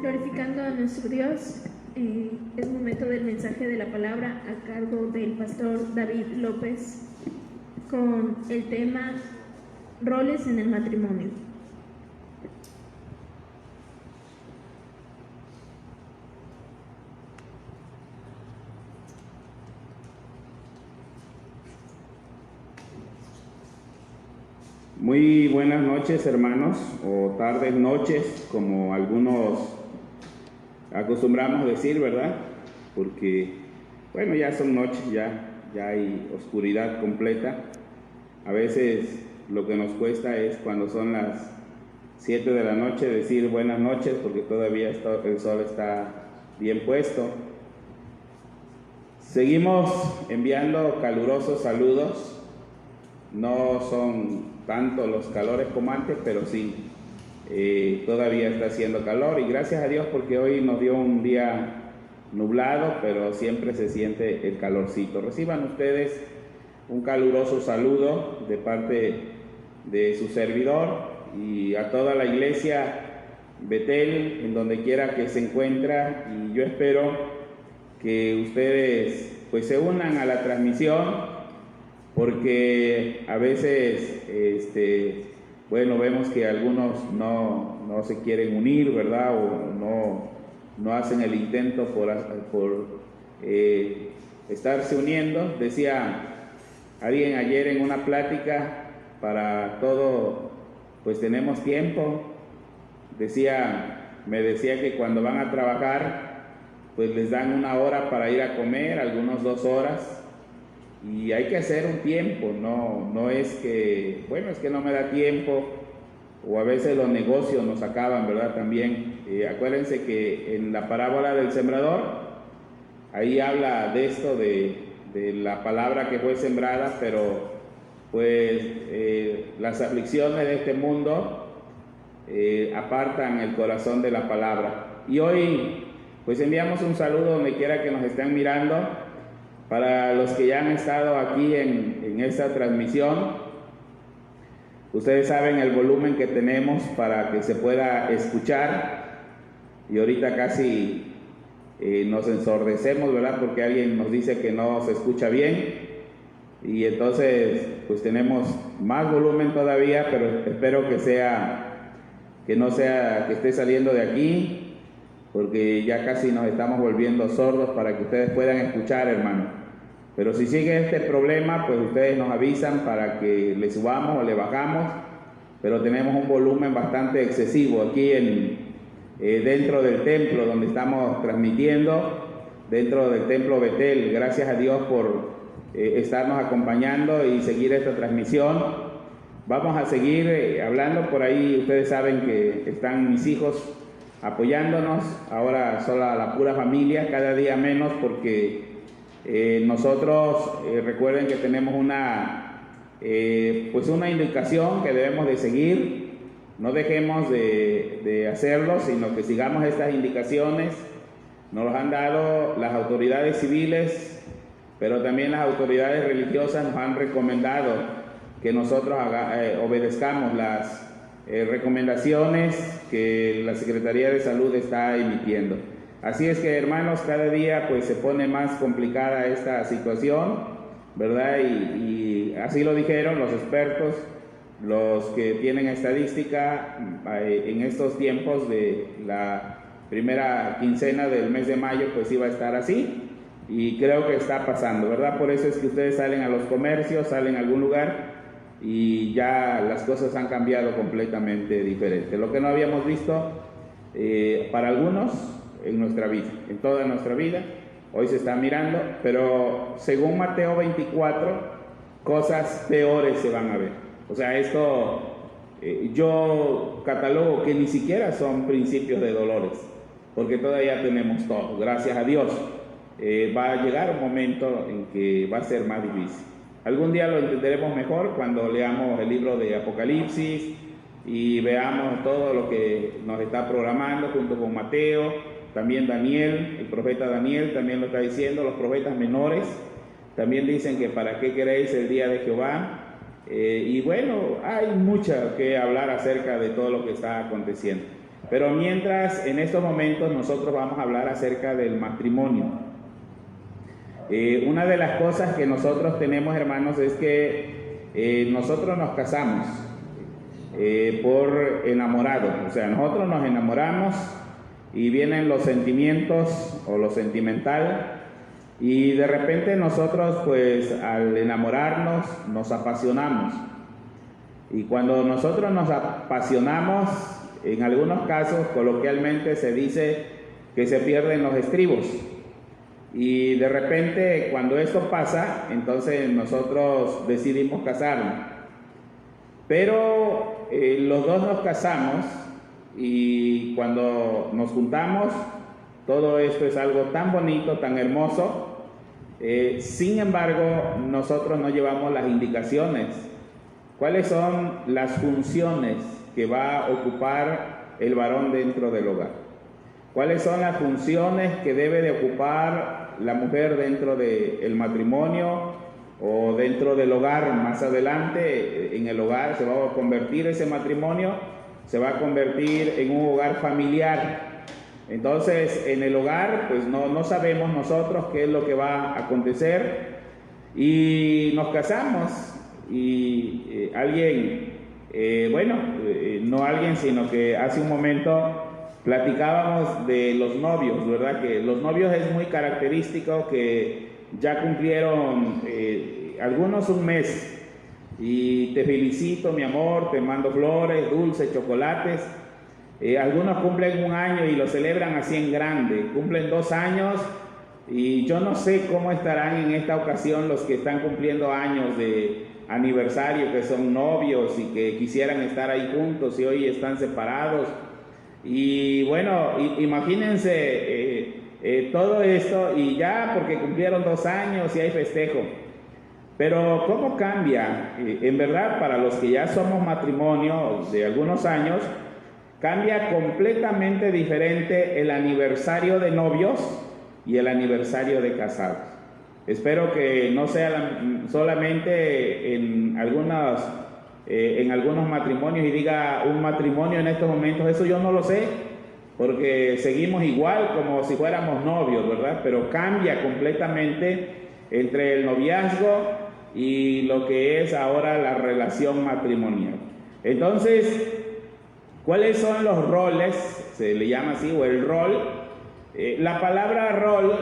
Glorificando a nuestro Dios, es momento del mensaje de la palabra a cargo del pastor David López con el tema roles en el matrimonio. Muy buenas noches, hermanos, o tardes, noches, como algunos acostumbramos decir, ¿verdad? Porque, bueno, ya son noches, ya hay oscuridad completa. A veces lo que nos cuesta es cuando son las 7 de la noche decir buenas noches, porque todavía el sol está bien puesto. Seguimos enviando calurosos saludos. No son tanto los calores como antes, pero sí, todavía está haciendo calor, y gracias a Dios porque hoy nos dio un día nublado, pero siempre se siente el calorcito. Reciban ustedes un caluroso saludo de parte de su servidor y a toda la iglesia Betel, en donde quiera que se encuentra, y yo espero que ustedes pues se unan a la transmisión, porque a veces, bueno, vemos que algunos no se quieren unir, ¿verdad? O no hacen el intento por estarse uniendo. Decía alguien ayer en una plática, para todo, pues tenemos tiempo. Me decía que cuando van a trabajar, pues les dan 1 hora para ir a comer, algunos 2 horas. Y hay que hacer un tiempo, no es que, bueno, es que no me da tiempo, o a veces los negocios nos acaban, ¿verdad? También, acuérdense que en la parábola del sembrador, ahí habla de esto, de la palabra que fue sembrada, pero pues las aflicciones de este mundo apartan el corazón de la palabra. Y hoy, pues enviamos un saludo donde quiera que nos estén mirando. Para los que ya han estado aquí en esta transmisión, ustedes saben el volumen que tenemos para que se pueda escuchar, y ahorita casi nos ensordecemos, ¿verdad? Porque alguien nos dice que no se escucha bien, y entonces pues tenemos más volumen todavía, pero espero que no sea que esté saliendo de aquí, porque ya casi nos estamos volviendo sordos para que ustedes puedan escuchar, hermano. Pero si sigue este problema, pues ustedes nos avisan para que le subamos o le bajamos, pero tenemos un volumen bastante excesivo aquí dentro del templo donde estamos transmitiendo, dentro del templo Betel. Gracias a Dios por estarnos acompañando y seguir esta transmisión. Vamos a seguir hablando por ahí. Ustedes saben que están mis hijos apoyándonos, ahora solo a la pura familia, cada día menos, porque nosotros recuerden que tenemos una indicación que debemos de seguir. No dejemos de hacerlo, sino que sigamos estas indicaciones. Nos las han dado las autoridades civiles, pero también las autoridades religiosas nos han recomendado que nosotros obedezcamos las recomendaciones que la Secretaría de Salud está emitiendo. Así es que, hermanos, cada día pues se pone más complicada esta situación, ¿verdad? Y así lo dijeron los expertos, los que tienen estadística, en estos tiempos de la primera quincena del mes de mayo, pues iba a estar así, y creo que está pasando, ¿verdad? Por eso es que ustedes salen a los comercios, salen a algún lugar, y ya las cosas han cambiado completamente diferente. Lo que no habíamos visto para algunos en nuestra vida, en toda nuestra vida, hoy se está mirando, pero según Mateo 24, cosas peores se van a ver. O sea, esto yo catalogo que ni siquiera son principios de dolores, porque todavía tenemos todo, gracias a Dios. Va a llegar un momento en que va a ser más difícil. Algún día lo entenderemos mejor cuando leamos el libro de Apocalipsis y veamos todo lo que nos está programando junto con Mateo. También Daniel, el profeta Daniel también lo está diciendo. Los profetas menores también dicen que para qué queréis el día de Jehová. Y bueno, hay mucho que hablar acerca de todo lo que está aconteciendo. Pero mientras, en estos momentos nosotros vamos a hablar acerca del matrimonio. Una de las cosas que nosotros tenemos, hermanos, es que nosotros nos casamos por enamorados. O sea, nosotros nos enamoramos y vienen los sentimientos o lo sentimental, y de repente nosotros, pues, al enamorarnos nos apasionamos. Y cuando nosotros nos apasionamos, en algunos casos coloquialmente se dice que se pierden los estribos. Y de repente, cuando esto pasa, entonces nosotros decidimos casarnos. Pero los dos nos casamos, y cuando nos juntamos, todo esto es algo tan bonito, tan hermoso. Sin embargo, nosotros no llevamos las indicaciones. ¿Cuáles son las funciones que va a ocupar el varón dentro del hogar? ¿Cuáles son las funciones que debe de ocupar la mujer dentro del matrimonio o dentro del hogar? Más adelante, en el hogar se va a convertir ese matrimonio, se va a convertir en un hogar familiar. Entonces, en el hogar, pues no sabemos nosotros qué es lo que va a acontecer, y nos casamos. Y alguien, no alguien, sino que hace un momento platicábamos de los novios, ¿verdad? Que los novios es muy característico que ya cumplieron algunos un mes, y te felicito, mi amor, te mando flores, dulces, chocolates. Algunos cumplen 1 año y lo celebran así en grande, cumplen 2 años, y yo no sé cómo estarán en esta ocasión los que están cumpliendo años de aniversario, que son novios y que quisieran estar ahí juntos y hoy están separados. Y bueno, imagínense todo esto, y ya porque cumplieron 2 años y hay festejo. Pero ¿cómo cambia? En verdad, para los que ya somos matrimonio de algunos años, cambia completamente diferente el aniversario de novios y el aniversario de casados. Espero que no sea solamente en algunos matrimonios y diga un matrimonio en estos momentos. Eso yo no lo sé, porque seguimos igual como si fuéramos novios, ¿verdad? Pero cambia completamente entre el noviazgo y lo que es ahora la relación matrimonial. Entonces, ¿cuáles son los roles? Se le llama así, o el rol. La palabra rol,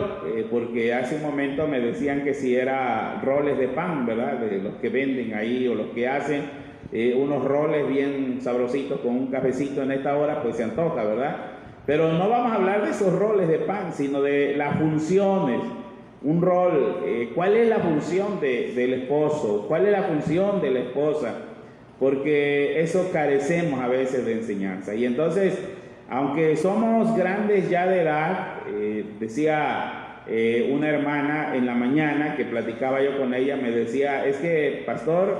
porque hace un momento me decían que si era roles de pan, ¿verdad? De los que venden ahí o los que hacen unos roles bien sabrositos con un cafecito en esta hora, pues se antoja, ¿verdad? Pero no vamos a hablar de esos roles de pan, sino de las funciones. Un rol, ¿cuál es la función del esposo? ¿Cuál es la función de la esposa? Porque eso carecemos a veces de enseñanza. Y entonces, aunque somos grandes ya de edad, decía una hermana en la mañana que platicaba yo con ella, me decía, es que pastor,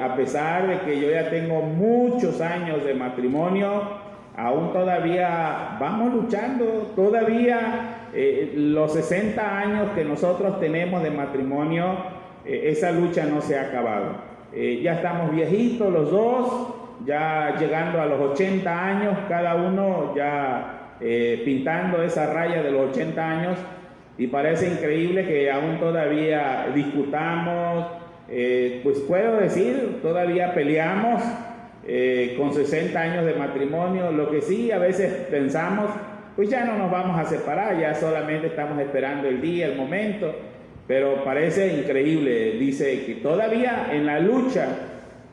a pesar de que yo ya tengo muchos años de matrimonio, aún todavía vamos luchando, todavía los 60 años que nosotros tenemos de matrimonio, esa lucha no se ha acabado. Ya estamos viejitos los dos, ya llegando a los 80 años, cada uno ya pintando esa raya de los 80 años, y parece increíble que aún todavía discutamos, pues puedo decir, todavía peleamos con 60 años de matrimonio. Lo que sí, a veces pensamos, pues ya no nos vamos a separar, ya solamente estamos esperando el día, el momento, pero parece increíble, dice que todavía en la lucha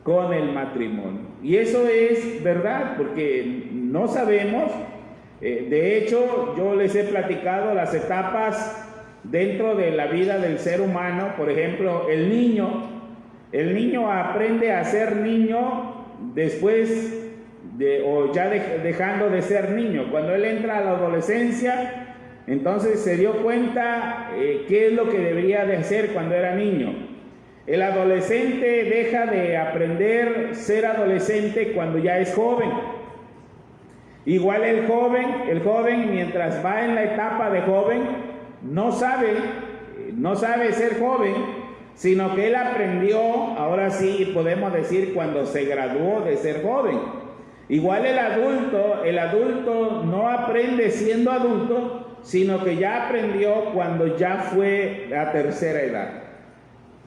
con el matrimonio. Y eso es verdad, porque no sabemos. De hecho, yo les he platicado las etapas dentro de la vida del ser humano. Por ejemplo, el niño aprende a ser niño después dejando de ser niño. Cuando él entra a la adolescencia, entonces se dio cuenta qué es lo que debería de hacer cuando era niño. El adolescente deja de aprender ser adolescente cuando ya es joven. Igual el joven mientras va en la etapa de joven no sabe ser joven, sino que él aprendió, ahora sí podemos decir, cuando se graduó de ser joven. Igual el adulto no aprende siendo adulto, sino que ya aprendió cuando ya fue a tercera edad.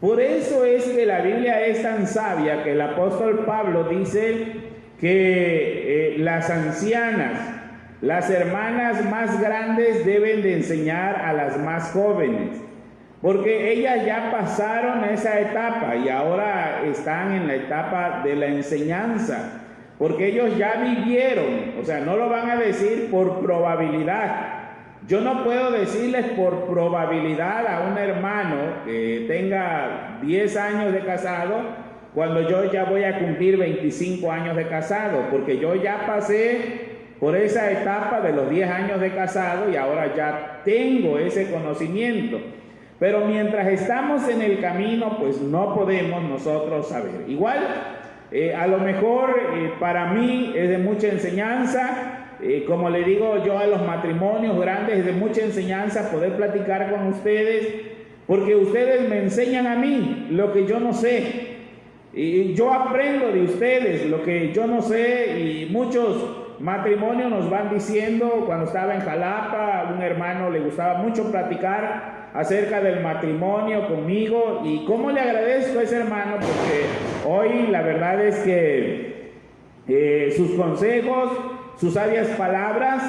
Por eso es que la Biblia es tan sabia que el apóstol Pablo dice que las ancianas, las hermanas más grandes deben de enseñar a las más jóvenes, porque ellas ya pasaron esa etapa y ahora están en la etapa de la enseñanza. Porque ellos ya vivieron, o sea, no lo van a decir por probabilidad. Yo no puedo decirles por probabilidad a un hermano que tenga 10 años de casado, cuando yo ya voy a cumplir 25 años de casado, porque yo ya pasé por esa etapa de los 10 años de casado y ahora ya tengo ese conocimiento. Pero mientras estamos en el camino, pues no podemos nosotros saber. Igual, a lo mejor para mí es de mucha enseñanza, como le digo yo a los matrimonios grandes, es de mucha enseñanza poder platicar con ustedes, porque ustedes me enseñan a mí lo que yo no sé, y yo aprendo de ustedes lo que yo no sé, y muchos matrimonios nos van diciendo. Cuando estaba en Jalapa, a un hermano le gustaba mucho platicar acerca del matrimonio conmigo, y cómo le agradezco a ese hermano, porque hoy la verdad es que sus consejos, sus sabias palabras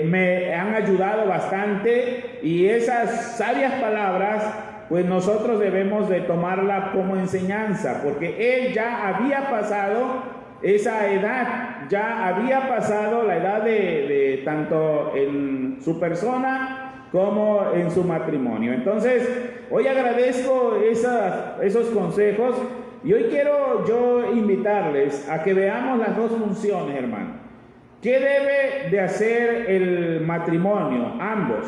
me han ayudado bastante, y esas sabias palabras pues nosotros debemos de tomarla como enseñanza, porque él ya había pasado esa edad, ya había pasado la edad de tanto en su persona como en su matrimonio. Entonces, hoy agradezco esos consejos, y hoy quiero yo invitarles a que veamos las dos funciones, hermano. ¿Qué debe de hacer el matrimonio? Ambos.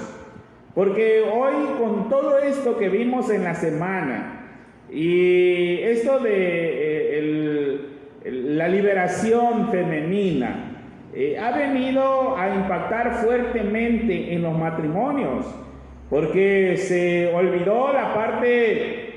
Porque hoy, con todo esto que vimos en la semana, y esto de la liberación femenina, ha venido a impactar fuertemente en los matrimonios, porque se olvidó la parte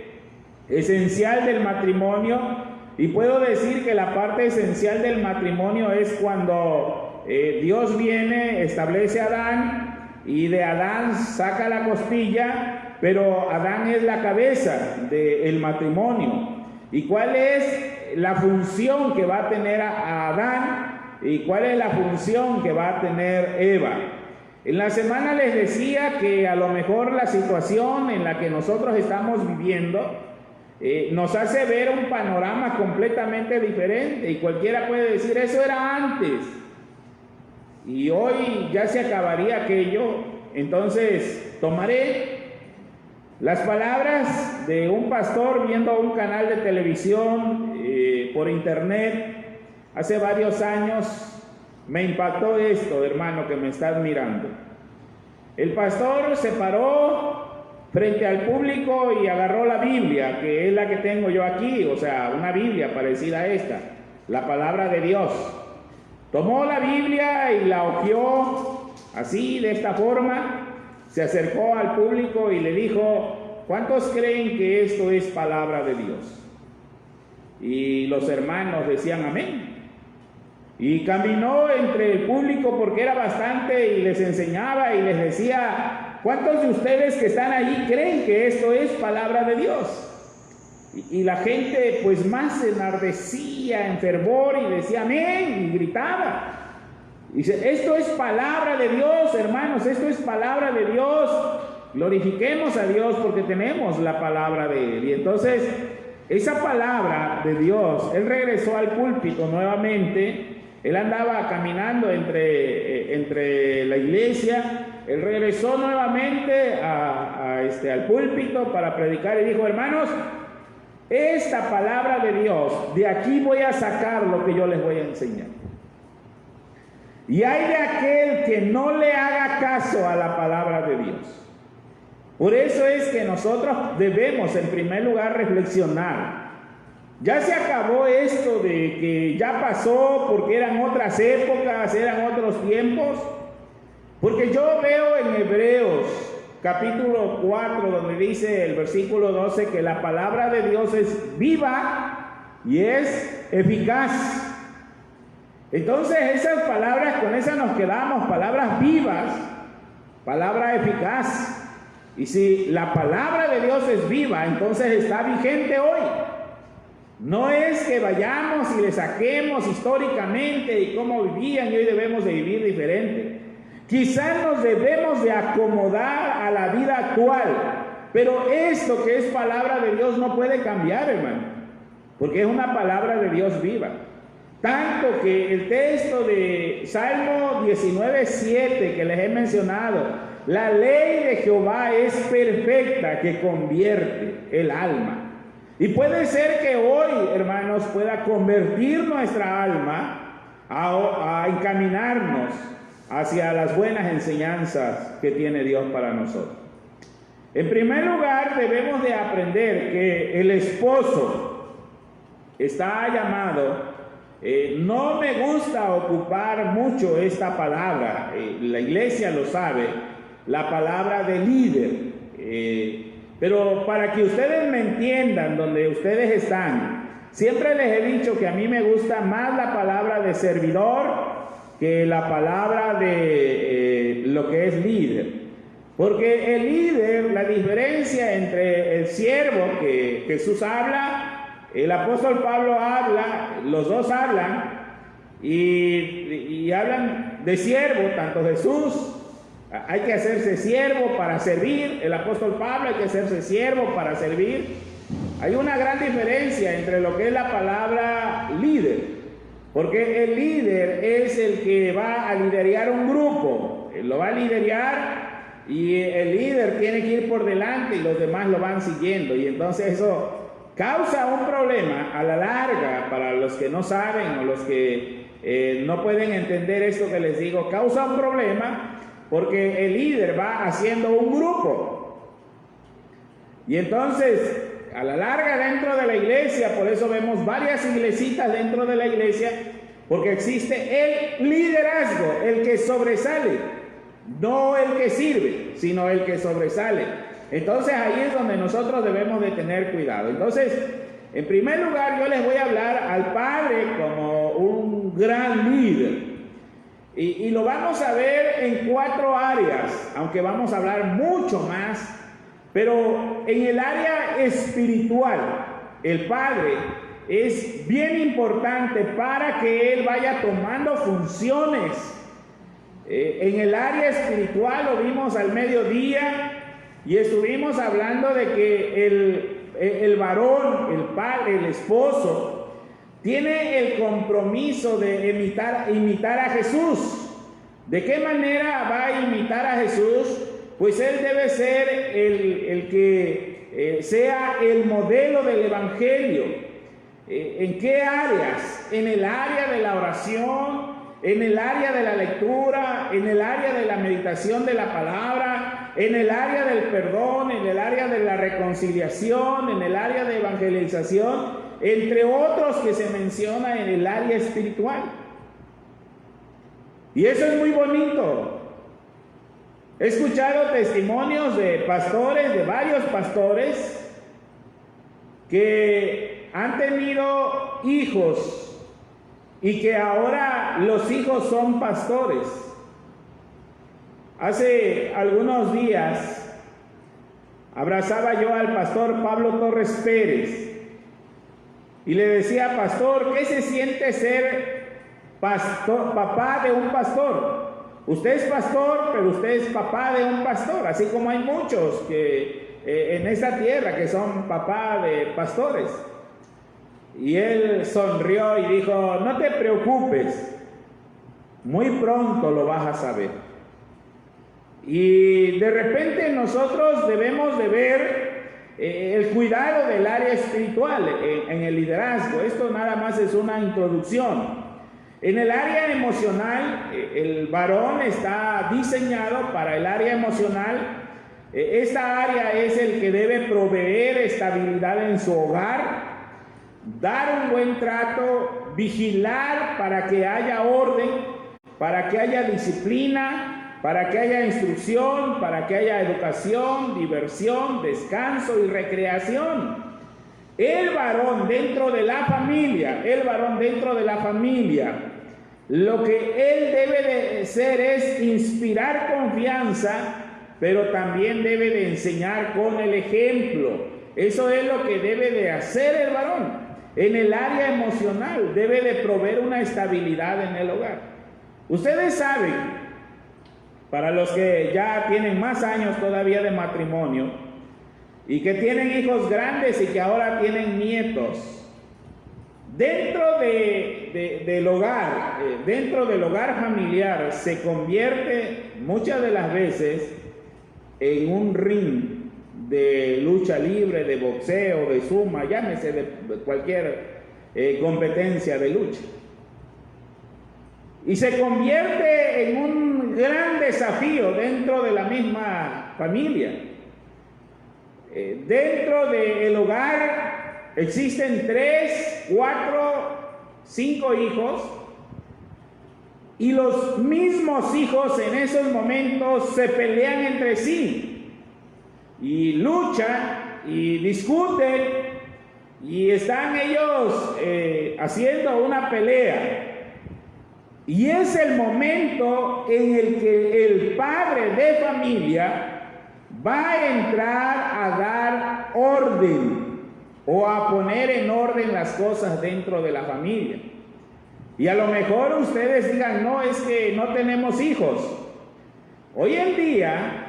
esencial del matrimonio. Y puedo decir que la parte esencial del matrimonio es cuando Dios viene, establece a Adán, y de Adán saca la costilla, pero Adán es la cabeza del matrimonio. ¿Y cuál es la función que va a tener a Adán? ¿Y cuál es la función que va a tener Eva? En la semana les decía que a lo mejor la situación en la que nosotros estamos viviendo nos hace ver un panorama completamente diferente, y cualquiera puede decir, eso era antes, y hoy ya se acabaría aquello. Entonces tomaré las palabras de un pastor viendo un canal de televisión por internet hace varios años. Me impactó esto, hermano, que me estás mirando. El pastor se paró frente al público y agarró la Biblia, que es la que tengo yo aquí, o sea, una Biblia parecida a esta, la palabra de Dios. Tomó la Biblia y la hojeó así, de esta forma, se acercó al público y le dijo, ¿cuántos creen que esto es palabra de Dios? Y los hermanos decían amén. Y caminó entre el público, porque era bastante, y les enseñaba y les decía, ¿cuántos de ustedes que están ahí creen que esto es palabra de Dios? Y la gente pues más se enardecía en fervor y decía amén, y gritaba. Dice, esto es palabra de Dios, hermanos, esto es palabra de Dios. Glorifiquemos a Dios porque tenemos la palabra de Él. Y entonces, esa palabra de Dios, él regresó al púlpito nuevamente. Él andaba caminando entre la iglesia. Él regresó nuevamente al púlpito para predicar y dijo, hermanos, esta palabra de Dios, de aquí voy a sacar lo que yo les voy a enseñar. Y hay de aquel que no le haga caso a la palabra de Dios. Por eso es que nosotros debemos en primer lugar reflexionar. Ya se acabó esto de que ya pasó porque eran otras épocas, eran otros tiempos. Porque yo veo en Hebreos capítulo 4, donde dice el versículo 12 que la palabra de Dios es viva y es eficaz. Entonces esas palabras, con esas nos quedamos, palabras vivas, palabra eficaz. Y si la palabra de Dios es viva, entonces está vigente hoy. No es que vayamos y le saquemos históricamente y cómo vivían y hoy debemos de vivir diferente. Quizás nos debemos de acomodar a la vida actual, pero esto que es palabra de Dios no puede cambiar, hermano, porque es una palabra de Dios viva. Tanto que el texto de Salmo 19:7 que les he mencionado, la ley de Jehová es perfecta que convierte el alma. Y puede ser que hoy, hermanos, pueda convertir nuestra alma a encaminarnos hacia las buenas enseñanzas que tiene Dios para nosotros. En primer lugar, debemos de aprender que el esposo está llamado. No me gusta ocupar mucho esta palabra, la iglesia lo sabe, la palabra de líder, pero para que ustedes me entiendan donde ustedes están, siempre les he dicho que a mí me gusta más la palabra de servidor que la palabra de lo que es líder, porque el líder, la diferencia entre el siervo que Jesús habla, el apóstol Pablo habla, los dos hablan y hablan de siervo, tanto Jesús, hay que hacerse siervo para servir, el apóstol Pablo hay que hacerse siervo para servir. Hay una gran diferencia entre lo que es la palabra líder, porque el líder es el que va a liderar un grupo, él lo va a liderar y el líder tiene que ir por delante y los demás lo van siguiendo, y entonces eso causa un problema a la larga para los que no saben o los que no pueden entender esto que les digo. Causa un problema porque el líder va haciendo un grupo. Y entonces, a la larga dentro de la iglesia, por eso vemos varias iglesitas dentro de la iglesia, porque existe el liderazgo, el que sobresale, no el que sirve, sino el que sobresale. Entonces ahí es donde nosotros debemos de tener cuidado. Entonces, en primer lugar, yo les voy a hablar al padre como un gran líder. Y lo vamos a ver en 4 áreas, aunque vamos a hablar mucho más. Pero en el área espiritual, el padre es bien importante para que él vaya tomando funciones. En el área espiritual lo vimos al mediodía. Y estuvimos hablando de que el varón, el padre, el esposo, tiene el compromiso de imitar a Jesús. ¿De qué manera va a imitar a Jesús? Pues él debe ser el que sea el modelo del Evangelio. ¿En qué áreas? En el área de la oración, en el área de la lectura, en el área de la meditación de la palabra, en el área del perdón, en el área de la reconciliación, en el área de evangelización, entre otros que se menciona en el área espiritual. Y eso es muy bonito. He escuchado testimonios de pastores, de varios pastores, que han tenido hijos y que ahora los hijos son pastores. Hace algunos días abrazaba yo al pastor Pablo Torres Pérez y le decía: pastor, ¿qué se siente ser papá de un pastor? Usted es pastor, pero usted es papá de un pastor, así como hay muchos que en esta tierra que son papá de pastores. Y él sonrió y dijo: no te preocupes, muy pronto lo vas a saber. Y de repente nosotros debemos de ver el cuidado del área espiritual en el liderazgo. Esto nada más es una introducción. En el área emocional, el varón está diseñado para el área emocional. Esta área es el que debe proveer estabilidad en su hogar, dar un buen trato, vigilar para que haya orden, para que haya disciplina, para que haya instrucción, para que haya educación, diversión, descanso y recreación. El varón dentro de la familia, Lo que él debe de ser es inspirar confianza, pero también debe de enseñar con el ejemplo. Eso es lo que debe de hacer el varón. En el área emocional debe de proveer una estabilidad en el hogar. Ustedes saben, para los que ya tienen más años todavía de matrimonio y que tienen hijos grandes y que ahora tienen nietos, dentro del hogar, dentro del hogar familiar se convierte muchas de las veces en un ring de lucha libre, de boxeo, de suma, llámese de cualquier competencia de lucha. Y se convierte en un gran desafío dentro de la misma familia. Dentro del hogar existen 3, 4, 5 hijos, y los mismos hijos en esos momentos se pelean entre sí. Y luchan y discuten y están ellos haciendo una pelea. Y es el momento en el que el padre de familia va a entrar a dar orden o a poner en orden las cosas dentro de la familia. Y a lo mejor ustedes digan, no, es que no tenemos hijos. Hoy en día,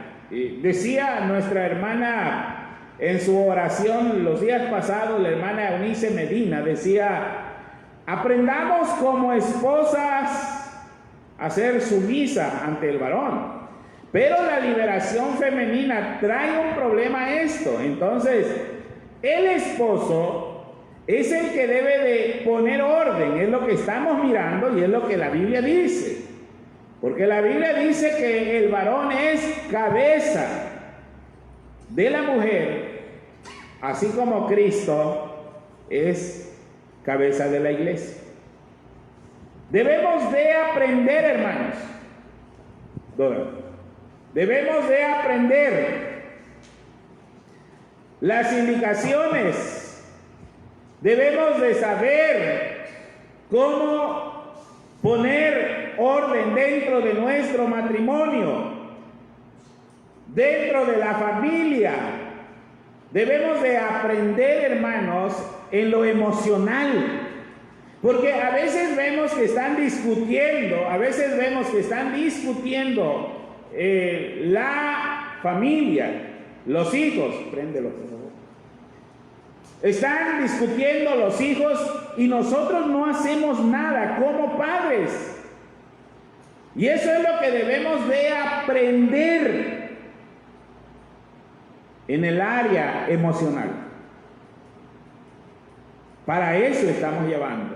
decía nuestra hermana en su oración los días pasados, la hermana Eunice Medina, decía, aprendamos como esposas a ser sumisa ante el varón. Pero la liberación femenina trae un problema a esto. Entonces, el esposo es el que debe de poner orden, es lo que estamos mirando y es lo que la Biblia dice. Porque la Biblia dice que el varón es cabeza de la mujer, así como Cristo es cabeza de la iglesia. Debemos de aprender, hermanos. Debemos de aprender las indicaciones. Debemos de saber cómo poner orden dentro de nuestro matrimonio, dentro de la familia. Debemos de aprender, hermanos, en lo emocional, porque a veces vemos que están discutiendo, la familia, los hijos, préndelo por favor. Están discutiendo los hijos y nosotros no hacemos nada como padres. Y eso es lo que debemos de aprender en el área emocional. Para eso estamos llevando.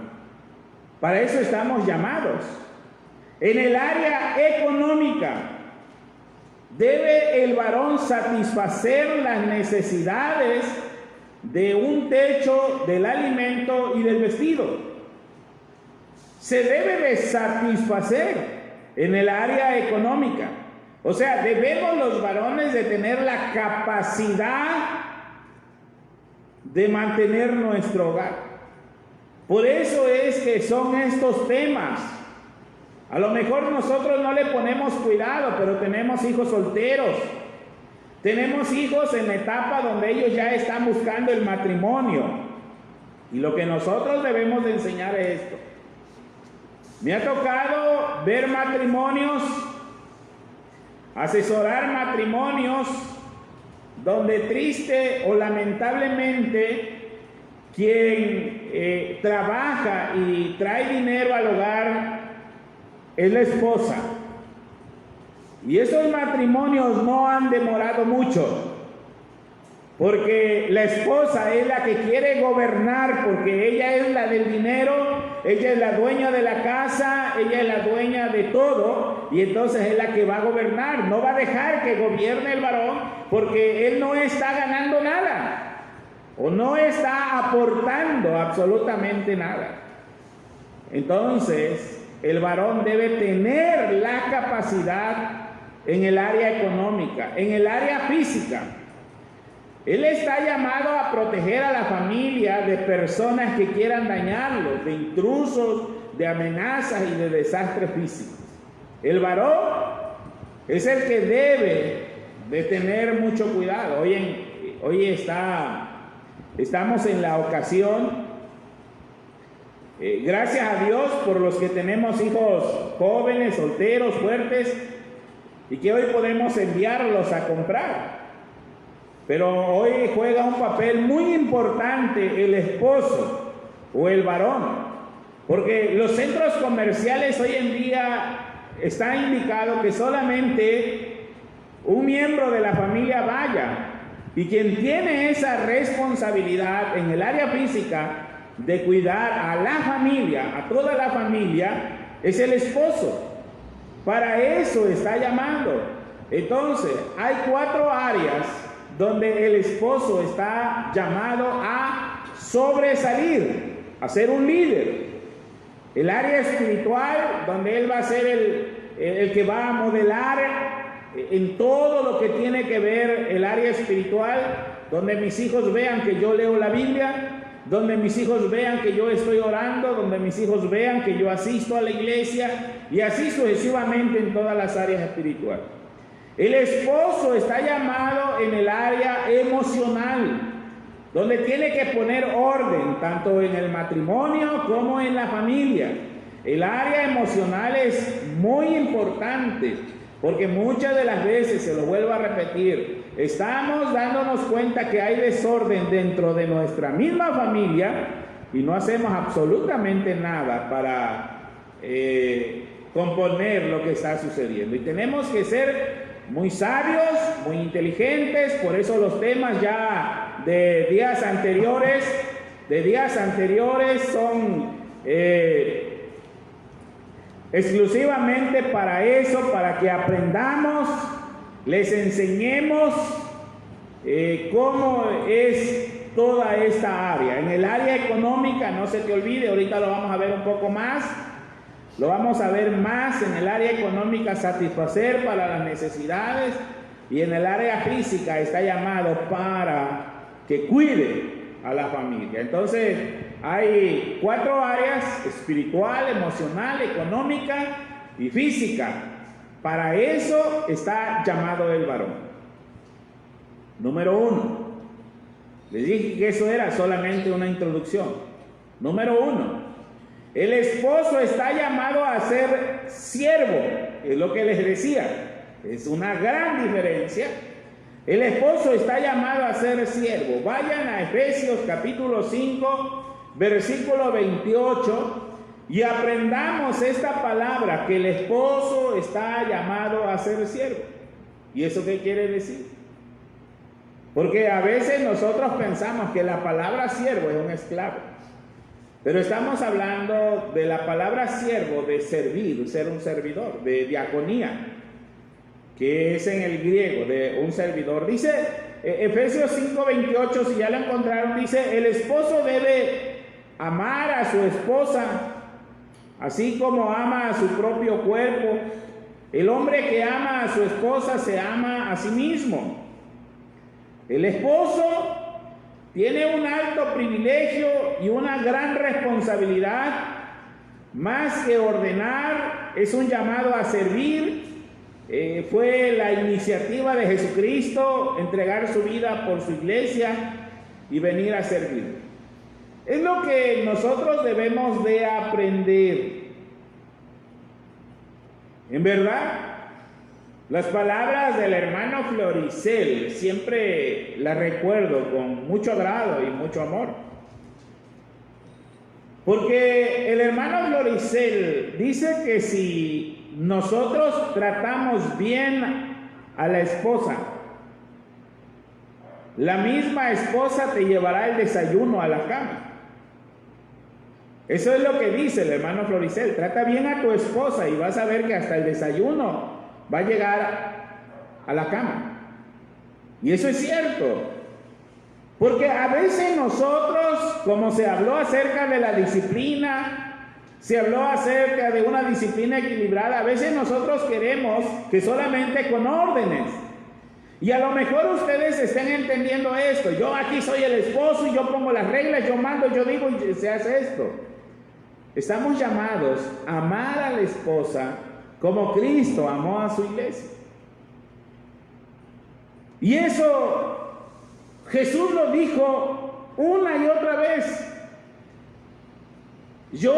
Para eso estamos llamados. En el área económica, debe el varón satisfacer las necesidades de un techo, del alimento y del vestido. Se debe de satisfacer en el área económica. O sea, debemos los varones de tener la capacidad de mantener nuestro hogar. Por eso es que son estos temas. A lo mejor nosotros no le ponemos cuidado, pero tenemos hijos solteros. Tenemos hijos en la etapa donde ellos ya están buscando el matrimonio. Y lo que nosotros debemos de enseñar es esto. Me ha tocado ver matrimonios, asesorar matrimonios, donde triste o lamentablemente quien trabaja y trae dinero al hogar es la esposa. Y esos matrimonios no han demorado mucho, porque la esposa es la que quiere gobernar, porque ella es la del dinero, ella es la dueña de la casa, ella es la dueña de todo, y entonces es la que va a gobernar. No va a dejar que gobierne el varón, porque él no está ganando nada, o no está aportando absolutamente nada. Entonces, el varón debe tener la capacidad en el área económica, en el área física. Él está llamado a proteger a la familia de personas que quieran dañarlos, de intrusos, de amenazas y de desastres físicos. El varón es el que debe de tener mucho cuidado. Hoy estamos en la ocasión, gracias a Dios por los que tenemos hijos jóvenes, solteros, fuertes, y que hoy podemos enviarlos a comprar. Pero hoy juega un papel muy importante el esposo o el varón, porque los centros comerciales hoy en día está indicado que solamente un miembro de la familia vaya, y quien tiene esa responsabilidad en el área física de cuidar a la familia, a toda la familia, es el esposo. Para eso está llamando. Entonces, hay 4 áreas donde el esposo está llamado a sobresalir, a ser un líder. El área espiritual, donde él va a ser el que va a modelar en todo lo que tiene que ver el área espiritual, donde mis hijos vean que yo leo la Biblia, donde mis hijos vean que yo estoy orando, donde mis hijos vean que yo asisto a la iglesia, y así sucesivamente en todas las áreas espirituales. El esposo está llamado en el área emocional, donde tiene que poner orden tanto en el matrimonio como en la familia. El área emocional es muy importante, porque muchas de las veces, se lo vuelvo a repetir, estamos dándonos cuenta que hay desorden dentro de nuestra misma familia y no hacemos absolutamente nada para componer lo que está sucediendo. Y tenemos que ser muy sabios, muy inteligentes. Por eso los temas ya de días anteriores son exclusivamente para eso, para que aprendamos, les enseñemos cómo es toda esta área. En el área económica, no se te olvide, ahorita lo vamos a ver un poco más, lo vamos a ver más en el área económica, satisfacer para las necesidades, y en el área física está llamado para que cuide a la familia. Entonces, hay 4 áreas: espiritual, emocional, económica y física. Para eso está llamado el varón. Número 1. Les dije que eso era solamente una introducción. Número 1. El esposo está llamado a ser siervo. Es lo que les decía. Es una gran diferencia. El esposo está llamado a ser siervo. Vayan a Efesios capítulo 5, versículo 28, y aprendamos esta palabra, que el esposo está llamado a ser siervo. ¿Y eso qué quiere decir? Porque a veces nosotros pensamos que la palabra siervo es un esclavo, pero estamos hablando de la palabra siervo, de servir, ser un servidor, de diaconía, que es en el griego, de un servidor. Dice Efesios 5:28, si ya lo encontraron, dice: el esposo debe amar a su esposa, así como ama a su propio cuerpo. El hombre que ama a su esposa se ama a sí mismo. El esposo tiene un alto privilegio y una gran responsabilidad. Más que ordenar, es un llamado a servir. Fue la iniciativa de Jesucristo entregar su vida por su iglesia y venir a servir. Es lo que nosotros debemos de aprender. En verdad, las palabras del hermano Floricel siempre las recuerdo con mucho agrado y mucho amor. Porque el hermano Floricel dice que si nosotros tratamos bien a la esposa, la misma esposa te llevará el desayuno a la cama. Eso es lo que dice el hermano Floricel. Trata bien a tu esposa y vas a ver que hasta el desayuno va a llegar a la cama. Y eso es cierto. Porque a veces nosotros, como se habló acerca de la disciplina, se habló acerca de una disciplina equilibrada, a veces nosotros queremos que solamente con órdenes. Y a lo mejor ustedes estén entendiendo esto: yo aquí soy el esposo y yo pongo las reglas, yo mando, yo digo y se hace esto. Estamos llamados a amar a la esposa como Cristo amó a su iglesia. Y eso Jesús lo dijo una y otra vez. Yo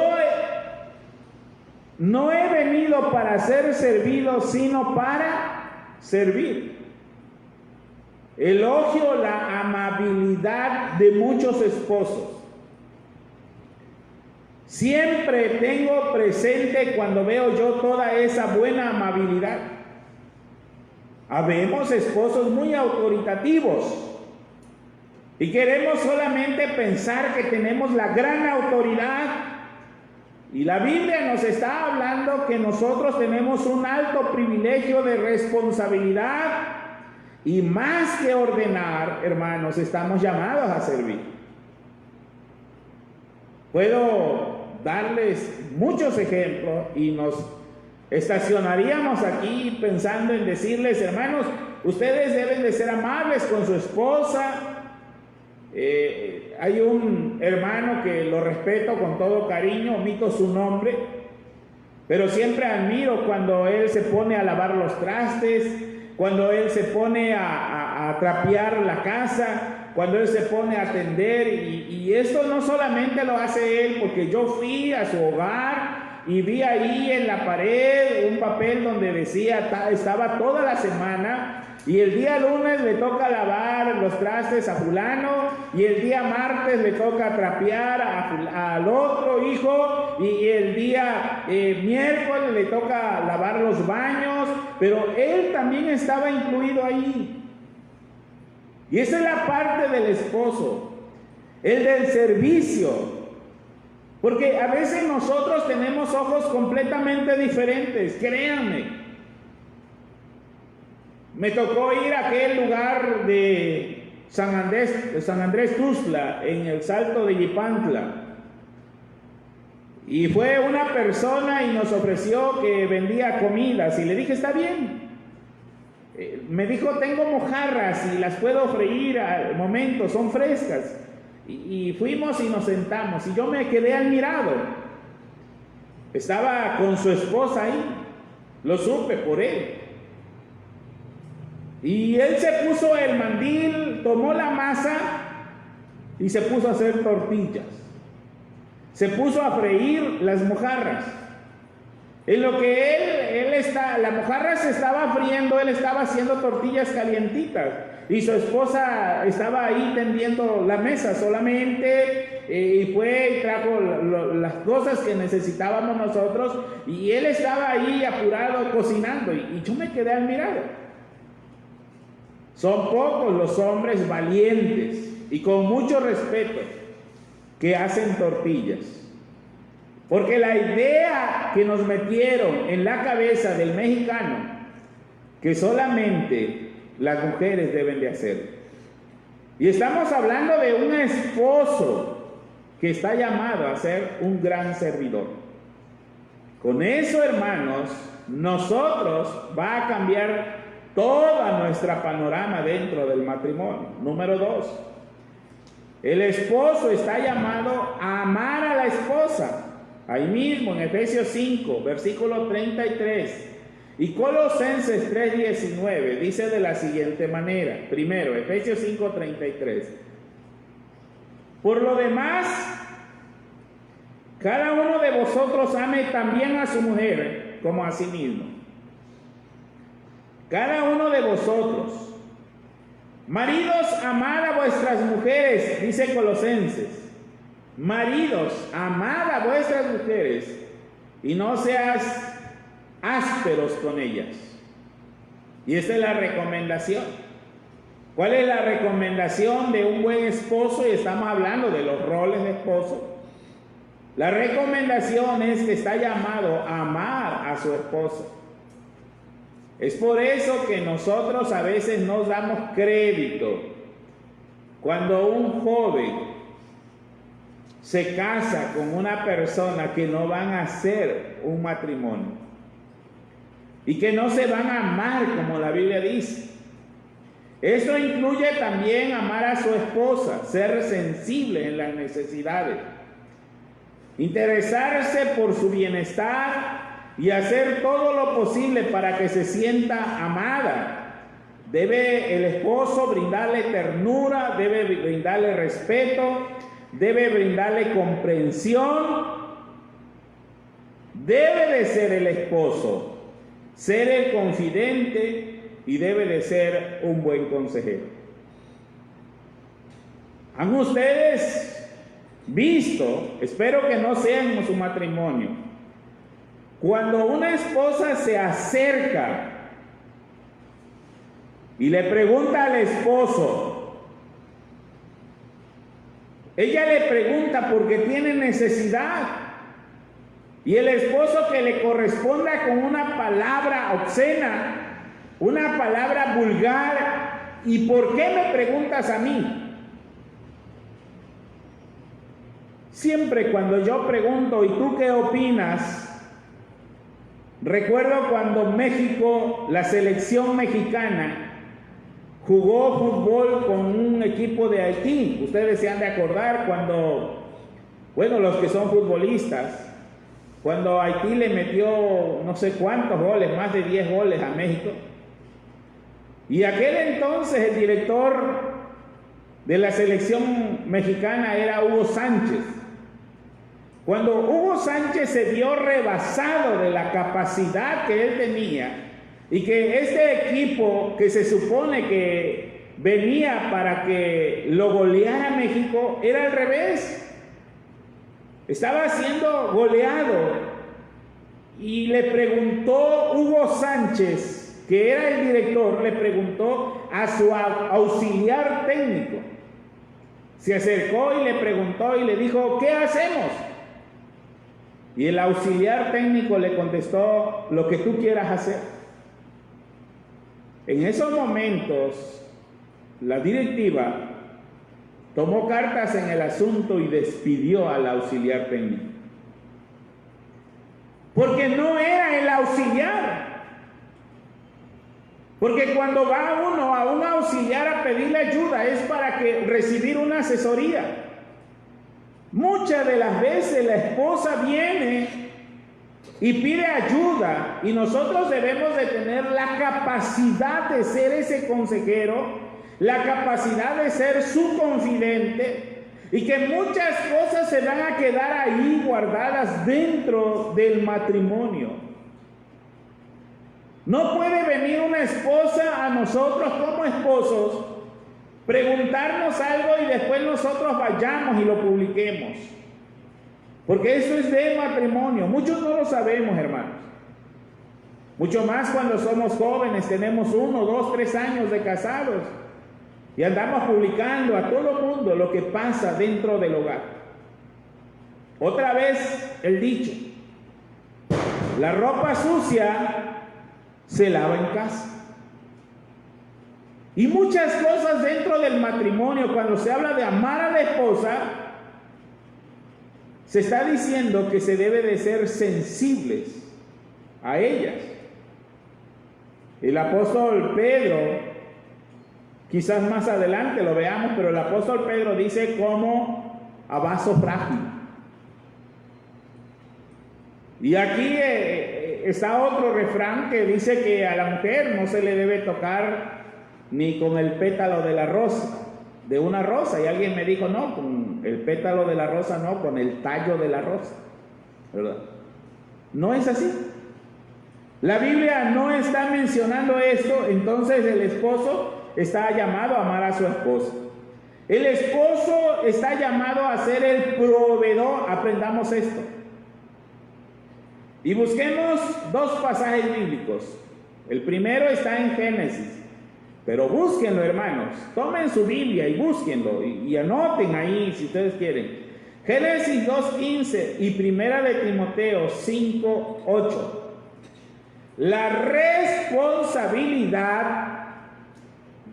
no he venido para ser servido, sino para servir. Elogio la amabilidad de muchos esposos. Siempre tengo presente cuando veo yo toda esa buena amabilidad. Habemos esposos muy autoritativos y queremos solamente pensar que tenemos la gran autoridad. Y la Biblia nos está hablando que nosotros tenemos un alto privilegio de responsabilidad y más que ordenar, hermanos, estamos llamados a servir. Puedo darles muchos ejemplos y nos estacionaríamos aquí pensando en decirles, hermanos, ustedes deben de ser amables con su esposa. Hay un hermano que lo respeto con todo cariño, omito su nombre, pero siempre admiro cuando él se pone a lavar los trastes, cuando él se pone a trapear la casa, cuando él se pone a atender, y esto no solamente lo hace él, porque yo fui a su hogar y vi ahí en la pared un papel donde decía, estaba toda la semana, y el día lunes le toca lavar los trastes a fulano, y el día martes le toca trapear al otro hijo, y el día miércoles le toca lavar los baños, pero él también estaba incluido ahí. Y esa es la parte del esposo, el del servicio. Porque a veces nosotros tenemos ojos completamente diferentes, créanme. Me tocó ir a aquel lugar de San Andrés Tuxtla, en el Salto de Yipantla. Y fue una persona y nos ofreció que vendía comidas, y le dije, está bien. Me dijo, tengo mojarras y las puedo freír al momento, son frescas. Y fuimos y nos sentamos, y yo me quedé admirado. Estaba con su esposa ahí, lo supe por él. Y él se puso el mandil, tomó la masa y se puso a hacer tortillas. Se puso a freír las mojarras. En lo que la mojarra se estaba friendo, él estaba haciendo tortillas calientitas. Y su esposa estaba ahí tendiendo la mesa solamente, y fue y trajo las cosas que necesitábamos nosotros, y él estaba ahí apurado cocinando, y yo me quedé admirado. Son pocos los hombres valientes y con mucho respeto que hacen tortillas. Porque la idea que nos metieron en la cabeza del mexicano, que solamente las mujeres deben de hacer. Y estamos hablando de un esposo que está llamado a ser un gran servidor. Con eso, hermanos, nosotros va a cambiar toda nuestra panorama dentro del matrimonio. Número 2, el esposo está llamado a amar a la esposa. Ahí mismo en Efesios 5, versículo 33 y Colosenses 3:19 dice de la siguiente manera. Primero, Efesios 5:33. Por lo demás, cada uno de vosotros ame también a su mujer como a sí mismo. Cada uno de vosotros. Maridos, amad a vuestras mujeres, dice Colosenses. Maridos, amad a vuestras mujeres y no seas ásperos con ellas. Y esta es la recomendación. ¿Cuál es la recomendación de un buen esposo? Y estamos hablando de los roles de esposo. La recomendación es que está llamado a amar a su esposa. Es por eso que nosotros a veces nos damos crédito cuando un joven se casa con una persona que no van a hacer un matrimonio y que no se van a amar como la Biblia dice. Esto incluye también amar a su esposa, ser sensible en las necesidades. interesarse por su bienestar y hacer todo lo posible para que se sienta amada. Debe el esposo brindarle ternura, debe brindarle respeto, debe brindarle comprensión. Debe de ser el esposo, ser el confidente y debe de ser un buen consejero. ¿Han ustedes visto, espero que no sea en su matrimonio, cuando una esposa se acerca y le pregunta al esposo, ella le pregunta porque tiene necesidad, y el esposo que le corresponda con una palabra obscena, una palabra vulgar, ¿y por qué me preguntas a mí? Siempre cuando yo pregunto, ¿y tú qué opinas? Recuerdo cuando México, la selección mexicana, jugó fútbol con un equipo de Haití. Ustedes se han de acordar cuando, bueno, los que son futbolistas, cuando Haití le metió no sé cuántos goles, más de 10 goles a México. Y aquel entonces el director de la selección mexicana era Hugo Sánchez. Cuando Hugo Sánchez se vio rebasado de la capacidad que él tenía, y que este equipo que se supone que venía para que lo goleara México, era al revés. Estaba siendo goleado. Y le preguntó Hugo Sánchez, que era el director, le preguntó a su auxiliar técnico. Se acercó y le preguntó y le dijo, ¿qué hacemos? Y el auxiliar técnico le contestó, lo que tú quieras hacer. En esos momentos, la directiva tomó cartas en el asunto y despidió al auxiliar técnico. Porque no era el auxiliar. Porque cuando va uno a un auxiliar a pedirle ayuda es para recibir una asesoría. Muchas de las veces la esposa viene y pide ayuda, y nosotros debemos de tener la capacidad de ser ese consejero, la capacidad de ser su confidente, y que muchas cosas se van a quedar ahí guardadas dentro del matrimonio. No puede venir una esposa a nosotros como esposos, preguntarnos algo y después nosotros vayamos y lo publiquemos. Porque eso es de matrimonio. Muchos no lo sabemos, hermanos. Mucho más cuando somos jóvenes, tenemos 1, 2, 3 años de casados y andamos publicando a todo el mundo lo que pasa dentro del hogar. Otra vez el dicho, la ropa sucia se lava en casa. Y muchas cosas dentro del matrimonio, cuando se habla de amar a la esposa, se está diciendo que se debe de ser sensibles a ellas. El apóstol Pedro, quizás más adelante lo veamos, pero el apóstol Pedro dice como a vaso frágil. Y aquí está otro refrán que dice que a la mujer no se le debe tocar ni con el pétalo de la rosa, de una rosa. Y alguien me dijo, no, con el pétalo de la rosa no, con el tallo de la rosa, ¿verdad? No es así. La Biblia no está mencionando esto. Entonces el esposo está llamado a amar a su esposa. El esposo está llamado a ser el proveedor. Aprendamos esto. Y busquemos 2 pasajes bíblicos. El primero está en Génesis. Pero búsquenlo, hermanos. Tomen su Biblia y búsquenlo. Y anoten ahí si ustedes quieren. Génesis 2:15 y Primera de Timoteo 5:8. La responsabilidad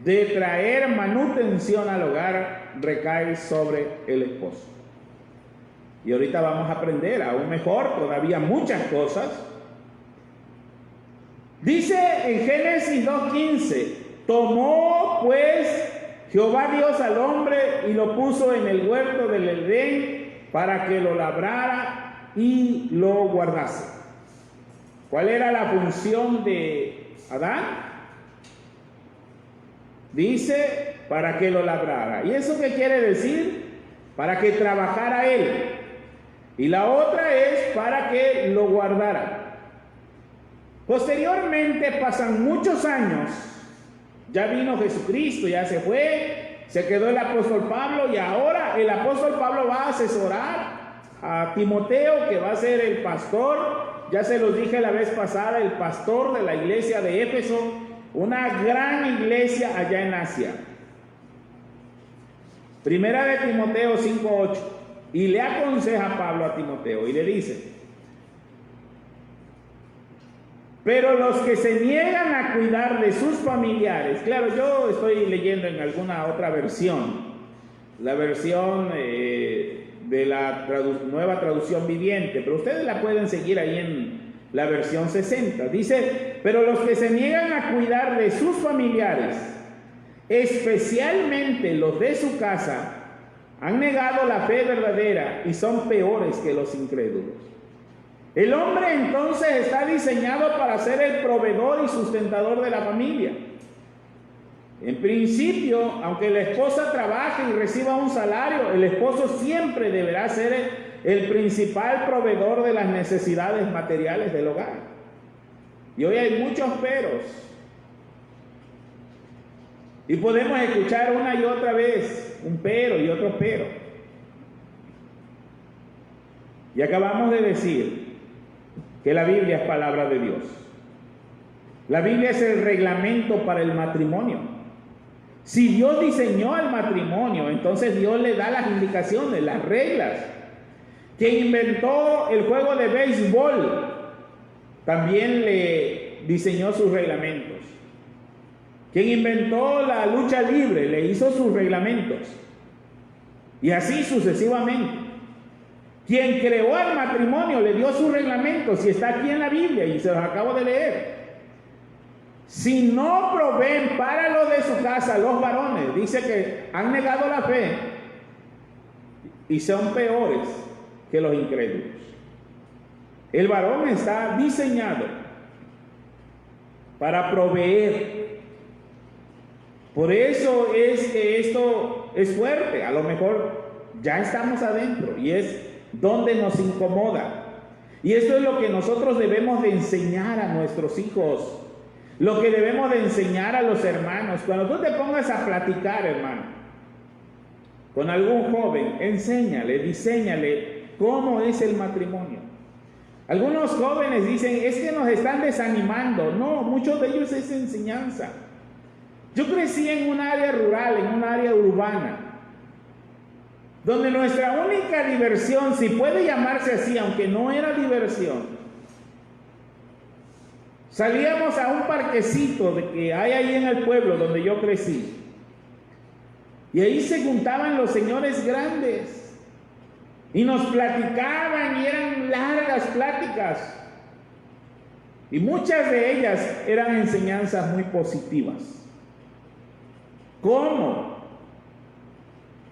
de traer manutención al hogar recae sobre el esposo. Y ahorita vamos a aprender aún mejor, todavía muchas cosas. Dice en Génesis 2:15, tomó pues Jehová Dios al hombre y lo puso en el huerto del Edén para que lo labrara y lo guardase. ¿Cuál era la función de Adán? Dice, para que lo labrara. ¿Y eso qué quiere decir? Para que trabajara él. Y la otra es para que lo guardara. Posteriormente pasan muchos años. Ya vino Jesucristo, ya se fue, se quedó el apóstol Pablo, y ahora el apóstol Pablo va a asesorar a Timoteo, que va a ser el pastor. Ya se los dije la vez pasada, el pastor de la iglesia de Éfeso, una gran iglesia allá en Asia. Primera de Timoteo 5:8. Y le aconseja Pablo a Timoteo y le dice: pero los que se niegan a cuidar de sus familiares, claro, yo estoy leyendo en alguna otra versión, la versión de la nueva traducción viviente, pero ustedes la pueden seguir ahí en la versión 60. Dice: pero los que se niegan a cuidar de sus familiares, especialmente los de su casa, han negado la fe verdadera y son peores que los incrédulos. El hombre entonces está diseñado para ser el proveedor y sustentador de la familia. En principio, aunque la esposa trabaje y reciba un salario, el esposo siempre deberá ser el principal proveedor de las necesidades materiales del hogar. Y hoy hay muchos peros. Y podemos escuchar una y otra vez un pero y otro pero. Y acabamos de decir que la Biblia es palabra de Dios. La Biblia es el reglamento para el matrimonio. Si Dios diseñó el matrimonio, entonces Dios le da las indicaciones, las reglas. Quien inventó el juego de béisbol también le diseñó sus reglamentos. Quien inventó la lucha libre le hizo sus reglamentos. Y así sucesivamente. Quien creó el matrimonio le dio sus reglamentos, y está aquí en la Biblia y se los acabo de leer. Si no proveen para los de su casa, los varones, dice que han negado la fe y son peores que los incrédulos. El varón está diseñado para proveer. Por eso es que esto es fuerte. A lo mejor ya estamos adentro y es donde nos incomoda. Y esto es lo que nosotros debemos de enseñar a nuestros hijos, lo que debemos de enseñar a los hermanos. Cuando tú te pongas a platicar, hermano, con algún joven, enséñale, diséñale cómo es el matrimonio. Algunos jóvenes dicen: es que nos están desanimando. No, muchos de ellos es enseñanza. Yo crecí en un área rural, en un área urbana, donde nuestra única diversión, si puede llamarse así, aunque no era diversión, salíamos a un parquecito de que hay ahí en el pueblo donde yo crecí, y ahí se juntaban los señores grandes y nos platicaban, y eran largas pláticas, y muchas de ellas eran enseñanzas muy positivas. ¿Cómo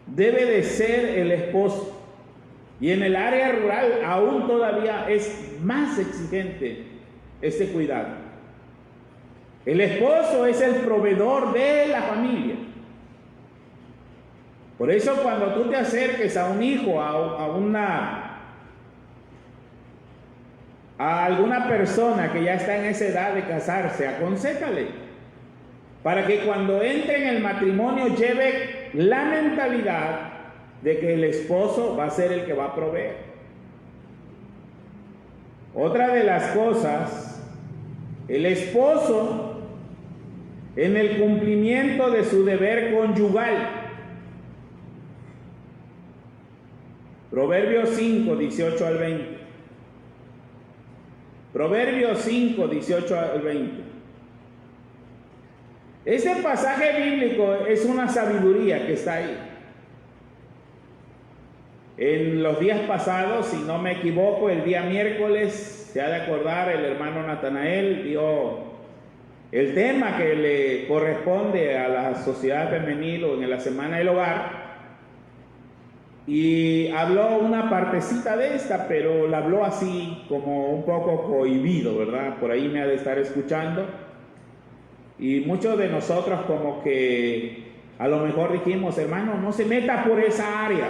debe de ser el esposo? Y en el área rural aún todavía es más exigente este cuidado. El esposo es el proveedor de la familia. Por eso cuando tú te acerques a un hijo, a alguna persona que ya está en esa edad de casarse, aconséjale, para que cuando entre en el matrimonio lleve la mentalidad de que el esposo va a ser el que va a proveer. Otra de las cosas, el esposo en el cumplimiento de su deber conyugal. Proverbios 5, 18 al 20. Proverbios 5, 18 al 20. Este pasaje bíblico es una sabiduría que está ahí. En los días pasados, si no me equivoco, el día miércoles, se ha de acordar, el hermano Natanael dio el tema que le corresponde a la sociedad femenil o en la Semana del Hogar. y habló una partecita de esta, pero la habló así como un poco cohibido, ¿verdad? Por ahí me ha de estar escuchando. Y muchos de nosotros como que a lo mejor dijimos, hermano, no se meta por esa área.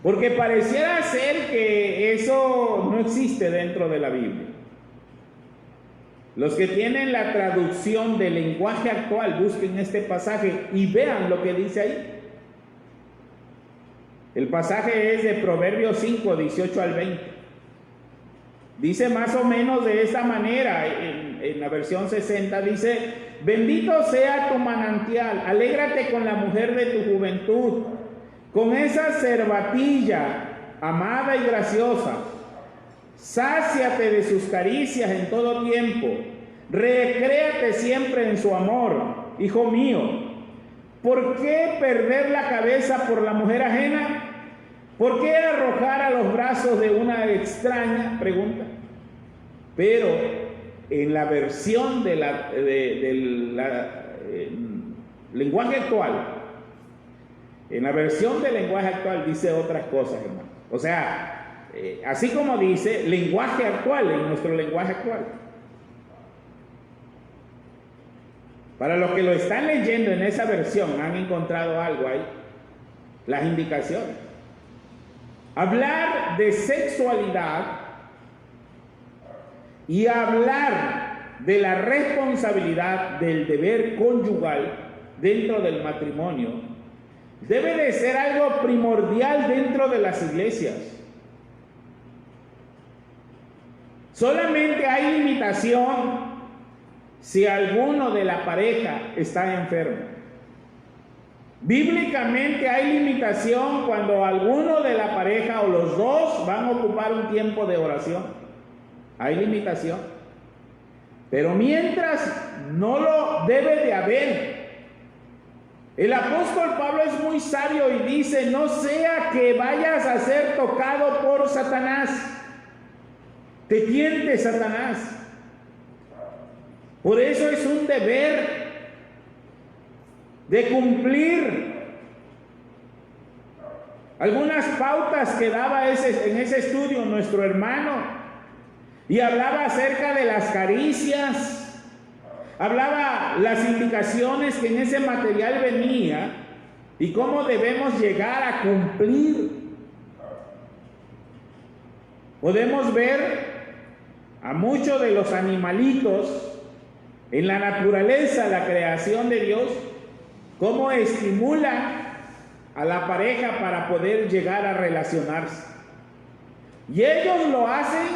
Porque pareciera ser que eso no existe dentro de la Biblia. Los que tienen la traducción del lenguaje actual, busquen este pasaje y vean lo que dice ahí. El pasaje es de Proverbios 5, 18 al 20. Dice más o menos de esta manera, en la versión 60, dice: bendito sea tu manantial, alégrate con la mujer de tu juventud, con esa cervatilla amada y graciosa. Sáciate de sus caricias en todo tiempo, recréate siempre en su amor, hijo mío. ¿Por qué perder la cabeza por la mujer ajena? ¿Por qué arrojar a los brazos de una extraña? Pregunta. Pero en la versión del lenguaje actual, en la versión del lenguaje actual dice otras cosas, hermano. O sea, así como dice lenguaje actual, en nuestro lenguaje actual. Para los que lo están leyendo en esa versión, han encontrado algo ahí, las indicaciones. Hablar de sexualidad y hablar de la responsabilidad del deber conyugal dentro del matrimonio debe de ser algo primordial dentro de las iglesias. Solamente hay limitación si alguno de la pareja está enfermo. Bíblicamente hay limitación cuando alguno de la pareja o los dos van a ocupar un tiempo de oración. Hay limitación. Pero mientras no lo debe de haber. El apóstol Pablo es muy sabio y dice: no sea que vayas a ser tocado por Satanás. Te tiente Satanás. Por eso es un deber de cumplir algunas pautas que daba en ese estudio nuestro hermano, y hablaba acerca de las caricias, hablaba las indicaciones que en ese material venía y cómo debemos llegar a cumplir. Podemos ver a muchos de los animalitos en la naturaleza, la creación de Dios, cómo estimula a la pareja para poder llegar a relacionarse. Y ellos lo hacen,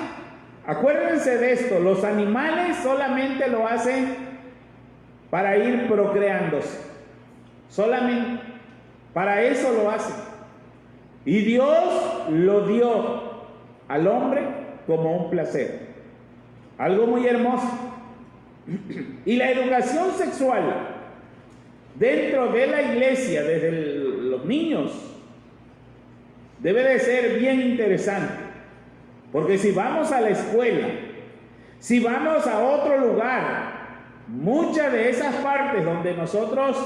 acuérdense de esto, los animales solamente lo hacen para ir procreándose. Solamente para eso lo hacen. Y Dios lo dio al hombre como un placer. Algo muy hermoso. Y la educación sexual dentro de la iglesia, desde los niños, debe de ser bien interesante. Porque si vamos a la escuela, si vamos a otro lugar, muchas de esas partes donde nosotros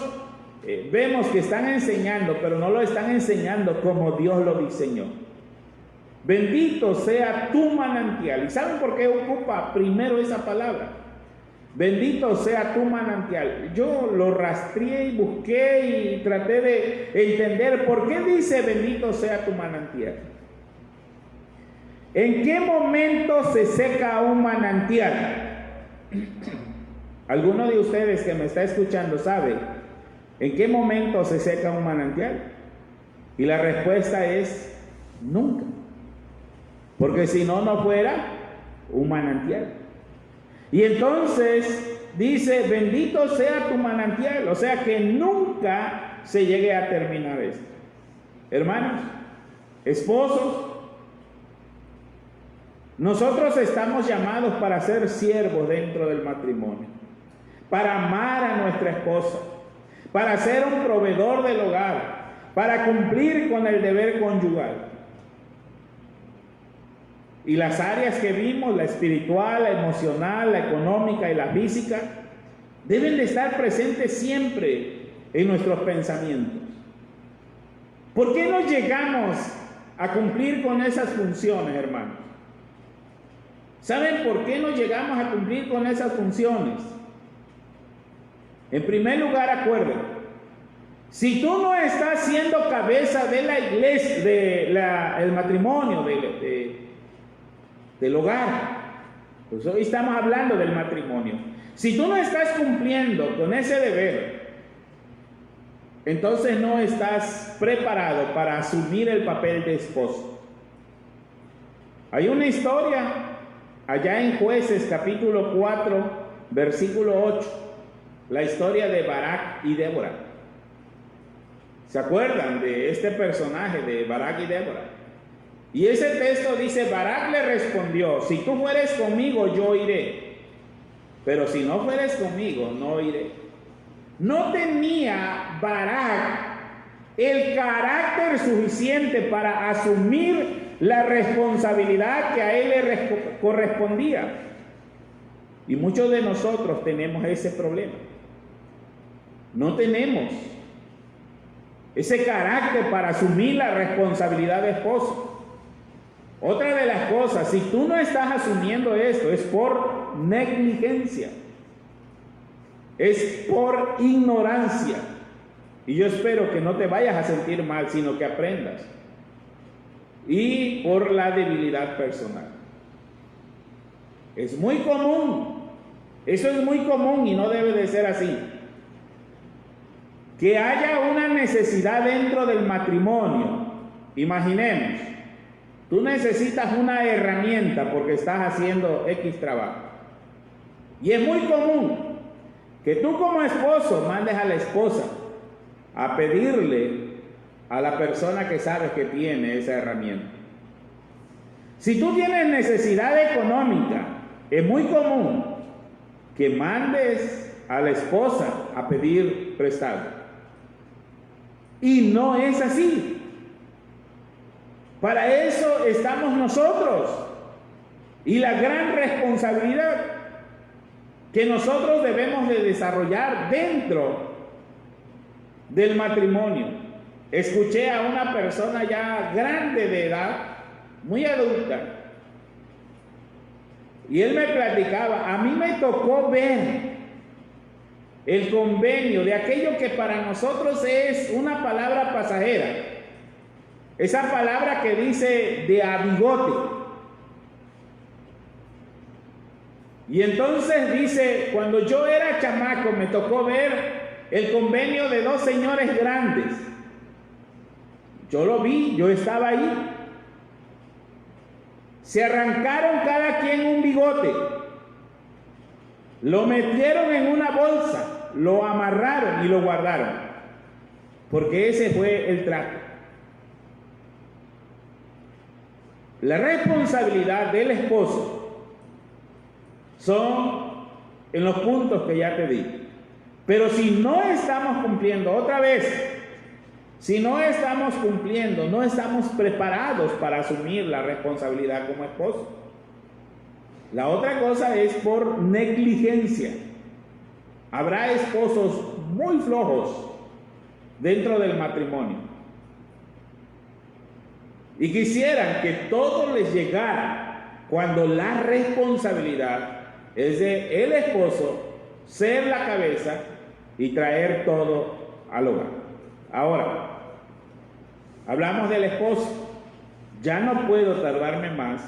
vemos que están enseñando, pero no lo están enseñando como Dios lo diseñó. Bendito sea tu manantial. ¿Y saben por qué ocupa primero esa palabra? Bendito sea tu manantial. Yo lo rastreé y busqué y traté de entender por qué dice bendito sea tu manantial. ¿En qué momento se seca un manantial? ¿Alguno de ustedes que me está escuchando sabe en qué momento se seca un manantial? Y la respuesta es nunca. Porque si no, no fuera un manantial. Y entonces dice, bendito sea tu manantial. O sea que nunca se llegue a terminar esto. Hermanos, esposos, nosotros estamos llamados para ser siervos dentro del matrimonio, para amar a nuestra esposa, para ser un proveedor del hogar, para cumplir con el deber conyugal. Y las áreas que vimos, la espiritual, la emocional, la económica y la física, deben de estar presentes siempre en nuestros pensamientos. ¿Por qué no llegamos a cumplir con esas funciones, hermanos? ¿Saben por qué no llegamos a cumplir con esas funciones? En primer lugar, acuerden, si tú no estás siendo cabeza de la iglesia, del matrimonio, del hogar, pues hoy estamos hablando del matrimonio. Si tú no estás cumpliendo con ese deber, entonces no estás preparado para asumir el papel de esposo. Hay una historia allá en Jueces capítulo 4, versículo 8, la historia de Barak y Débora. ¿Se acuerdan de este personaje de Barak y Débora? Y ese texto dice: Barak le respondió: si tú fueres conmigo, yo iré, pero si no fueres conmigo, no iré. No tenía Barak el carácter suficiente para asumir la responsabilidad que a él le correspondía. Y muchos de nosotros tenemos ese problema. No tenemos ese carácter para asumir la responsabilidad de esposo. Otra de las cosas, si tú no estás asumiendo esto, es por negligencia, es por ignorancia. Y yo espero que no te vayas a sentir mal, sino que aprendas. Y por la debilidad personal. Es muy común, eso es muy común y no debe de ser así. Que haya una necesidad dentro del matrimonio. Imaginemos, tú necesitas una herramienta porque estás haciendo X trabajo. Y es muy común que tú como esposo mandes a la esposa a pedirle a la persona que sabes que tiene esa herramienta. Si tú tienes necesidad económica, es muy común que mandes a la esposa a pedir prestado. Y no es así. Para eso estamos nosotros. Y la gran responsabilidad que nosotros debemos de desarrollar dentro del matrimonio. Escuché a una persona ya grande de edad, muy adulta, y él me platicaba: a mí me tocó ver el convenio de aquello que para nosotros es una palabra pasajera, esa palabra que dice de a bigote. Y entonces dice: cuando yo era chamaco me tocó ver el convenio de dos señores grandes. Yo lo vi, yo estaba ahí. Se arrancaron cada quien un bigote, lo metieron en una bolsa, lo amarraron y lo guardaron, porque ese fue el trato. La responsabilidad del esposo son en los puntos que ya te di. Pero si no estamos cumpliendo, otra vez, si no estamos cumpliendo, no estamos preparados para asumir la responsabilidad como esposo. La otra cosa es por negligencia. Habrá esposos muy flojos dentro del matrimonio y quisieran que todo les llegara cuando la responsabilidad es de el esposo ser la cabeza y traer todo al hogar. Ahora, hablamos del esposo. Ya no puedo tardarme más.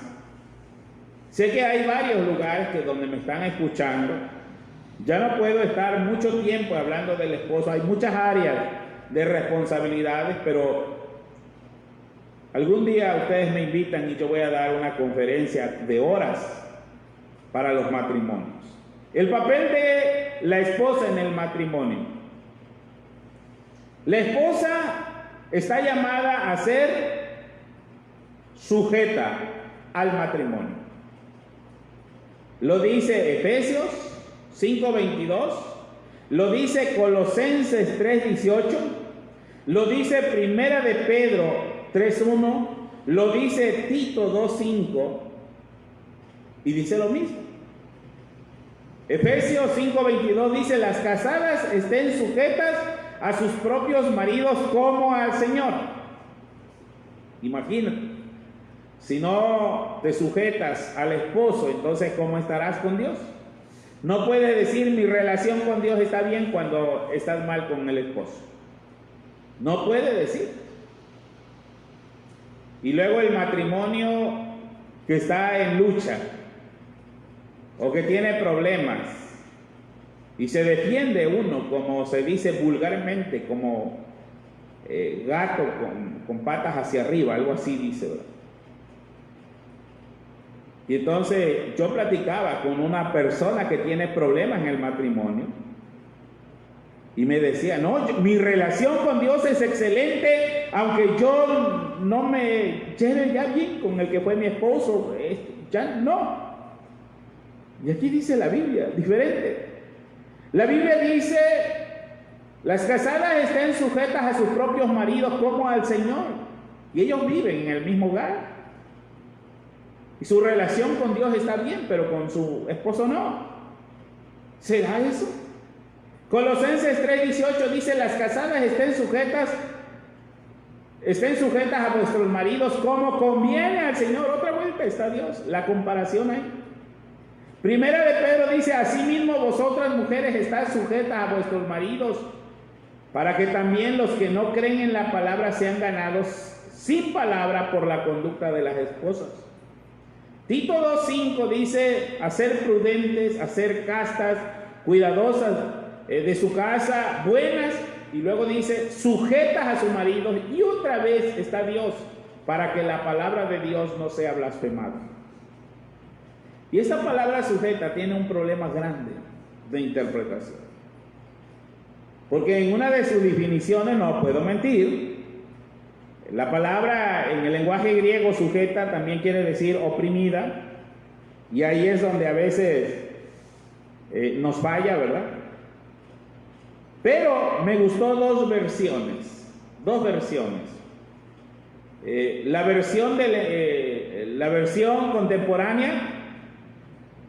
Sé que hay varios lugares donde me están escuchando. Ya no puedo estar mucho tiempo hablando del esposo. Hay muchas áreas de responsabilidades, pero algún día ustedes me invitan y yo voy a dar una conferencia de horas para los matrimonios. El papel de la esposa en el matrimonio. La esposa está llamada a ser sujeta al matrimonio. Lo dice Efesios 5:22, lo dice Colosenses 3:18, lo dice Primera de Pedro 3:1, lo dice Tito 2:5 y dice lo mismo. Efesios 5:22 dice: las casadas estén sujetas a sus propios maridos como al Señor. Imagínate. Si no te sujetas al esposo, entonces ¿cómo estarás con Dios? No puedes decir mi relación con Dios está bien cuando estás mal con el esposo. No puedes decir. Y luego el matrimonio que está en lucha o que tiene problemas y se defiende uno, como se dice vulgarmente, como gato con patas hacia arriba, algo así dice, ¿verdad? Y entonces yo platicaba con una persona que tiene problemas en el matrimonio y me decía, no, mi relación con Dios es excelente, aunque yo no me lleve ya bien con el que fue mi esposo, ya no. Y aquí dice la Biblia, diferente. La Biblia dice, las casadas estén sujetas a sus propios maridos como al Señor, y ellos viven en el mismo hogar. Y su relación con Dios está bien, pero con su esposo no. ¿Será eso? Colosenses 3:18 dice, las casadas estén sujetas a vuestros maridos como conviene al Señor. Otra vuelta está Dios, la comparación ahí. Primera de Pedro dice, asimismo vosotras mujeres estás sujetas a vuestros maridos, para que también los que no creen en la palabra sean ganados sin palabra por la conducta de las esposas. Tito 2:5 dice, a ser prudentes, a ser castas, cuidadosas de su casa, buenas, y luego dice, sujetas a sus maridos, y otra vez está Dios, para que la palabra de Dios no sea blasfemada. Y esa palabra sujeta tiene un problema grande de interpretación. Porque en una de sus definiciones, no puedo mentir, la palabra en el lenguaje griego sujeta también quiere decir oprimida, y ahí es donde a veces nos falla, ¿verdad? Pero me gustó dos versiones. La versión contemporánea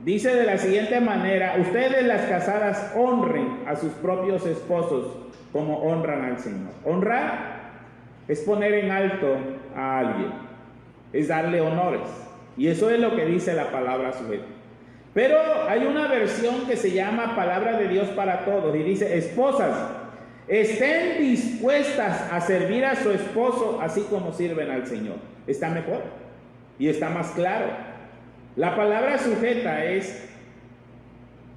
dice de la siguiente manera, ustedes las casadas honren a sus propios esposos como honran al Señor. Honrar es poner en alto a alguien, es darle honores. Y eso es lo que dice la palabra sujeta. Pero hay una versión que se llama Palabra de Dios para Todos y dice, esposas, estén dispuestas a servir a su esposo así como sirven al Señor. Está mejor y está más claro. La palabra sujeta es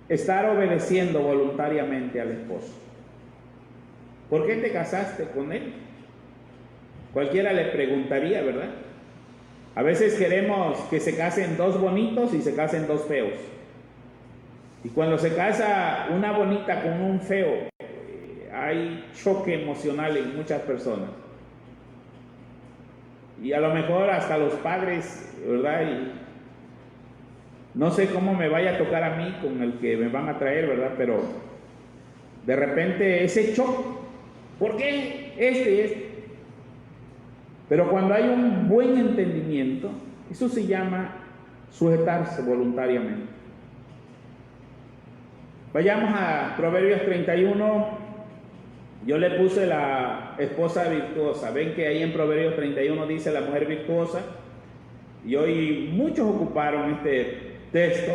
estar obedeciendo voluntariamente al esposo. ¿Por qué te casaste con él? Cualquiera le preguntaría, ¿verdad? A veces queremos que se casen dos bonitos y se casen dos feos. Y cuando se casa una bonita con un feo, hay choque emocional en muchas personas. Y a lo mejor hasta los padres, ¿verdad? Y no sé cómo me vaya a tocar a mí con el que me van a traer, ¿verdad? Pero de repente ese choque, ¿por qué este? Pero cuando hay un buen entendimiento, eso se llama sujetarse voluntariamente. Vayamos a Proverbios 31. Yo le puse la esposa virtuosa. Ven que ahí en Proverbios 31 dice la mujer virtuosa. Y hoy muchos ocuparon este texto.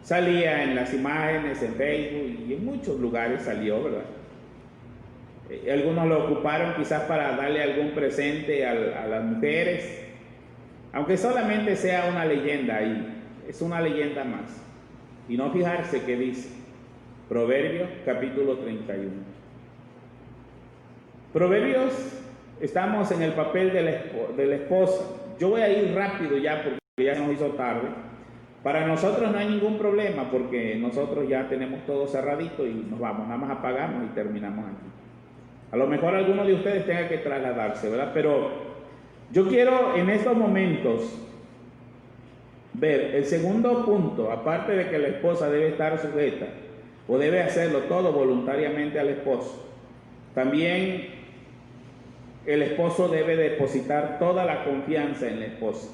Salía en las imágenes, en Facebook y en muchos lugares salió, ¿verdad? Algunos lo ocuparon quizás para darle algún presente a las mujeres, aunque solamente sea una leyenda ahí, es una leyenda más. Y no fijarse qué dice Proverbios capítulo 31. Proverbios, estamos en el papel de la esposa. Yo voy a ir rápido ya porque ya se nos hizo tarde. Para nosotros no hay ningún problema porque nosotros ya tenemos todo cerradito y nos vamos, nada más apagamos y terminamos aquí. A lo mejor alguno de ustedes tenga que trasladarse, ¿verdad? Pero yo quiero en estos momentos ver el segundo punto, aparte de que la esposa debe estar sujeta o debe hacerlo todo voluntariamente al esposo. También el esposo debe depositar toda la confianza en la esposa.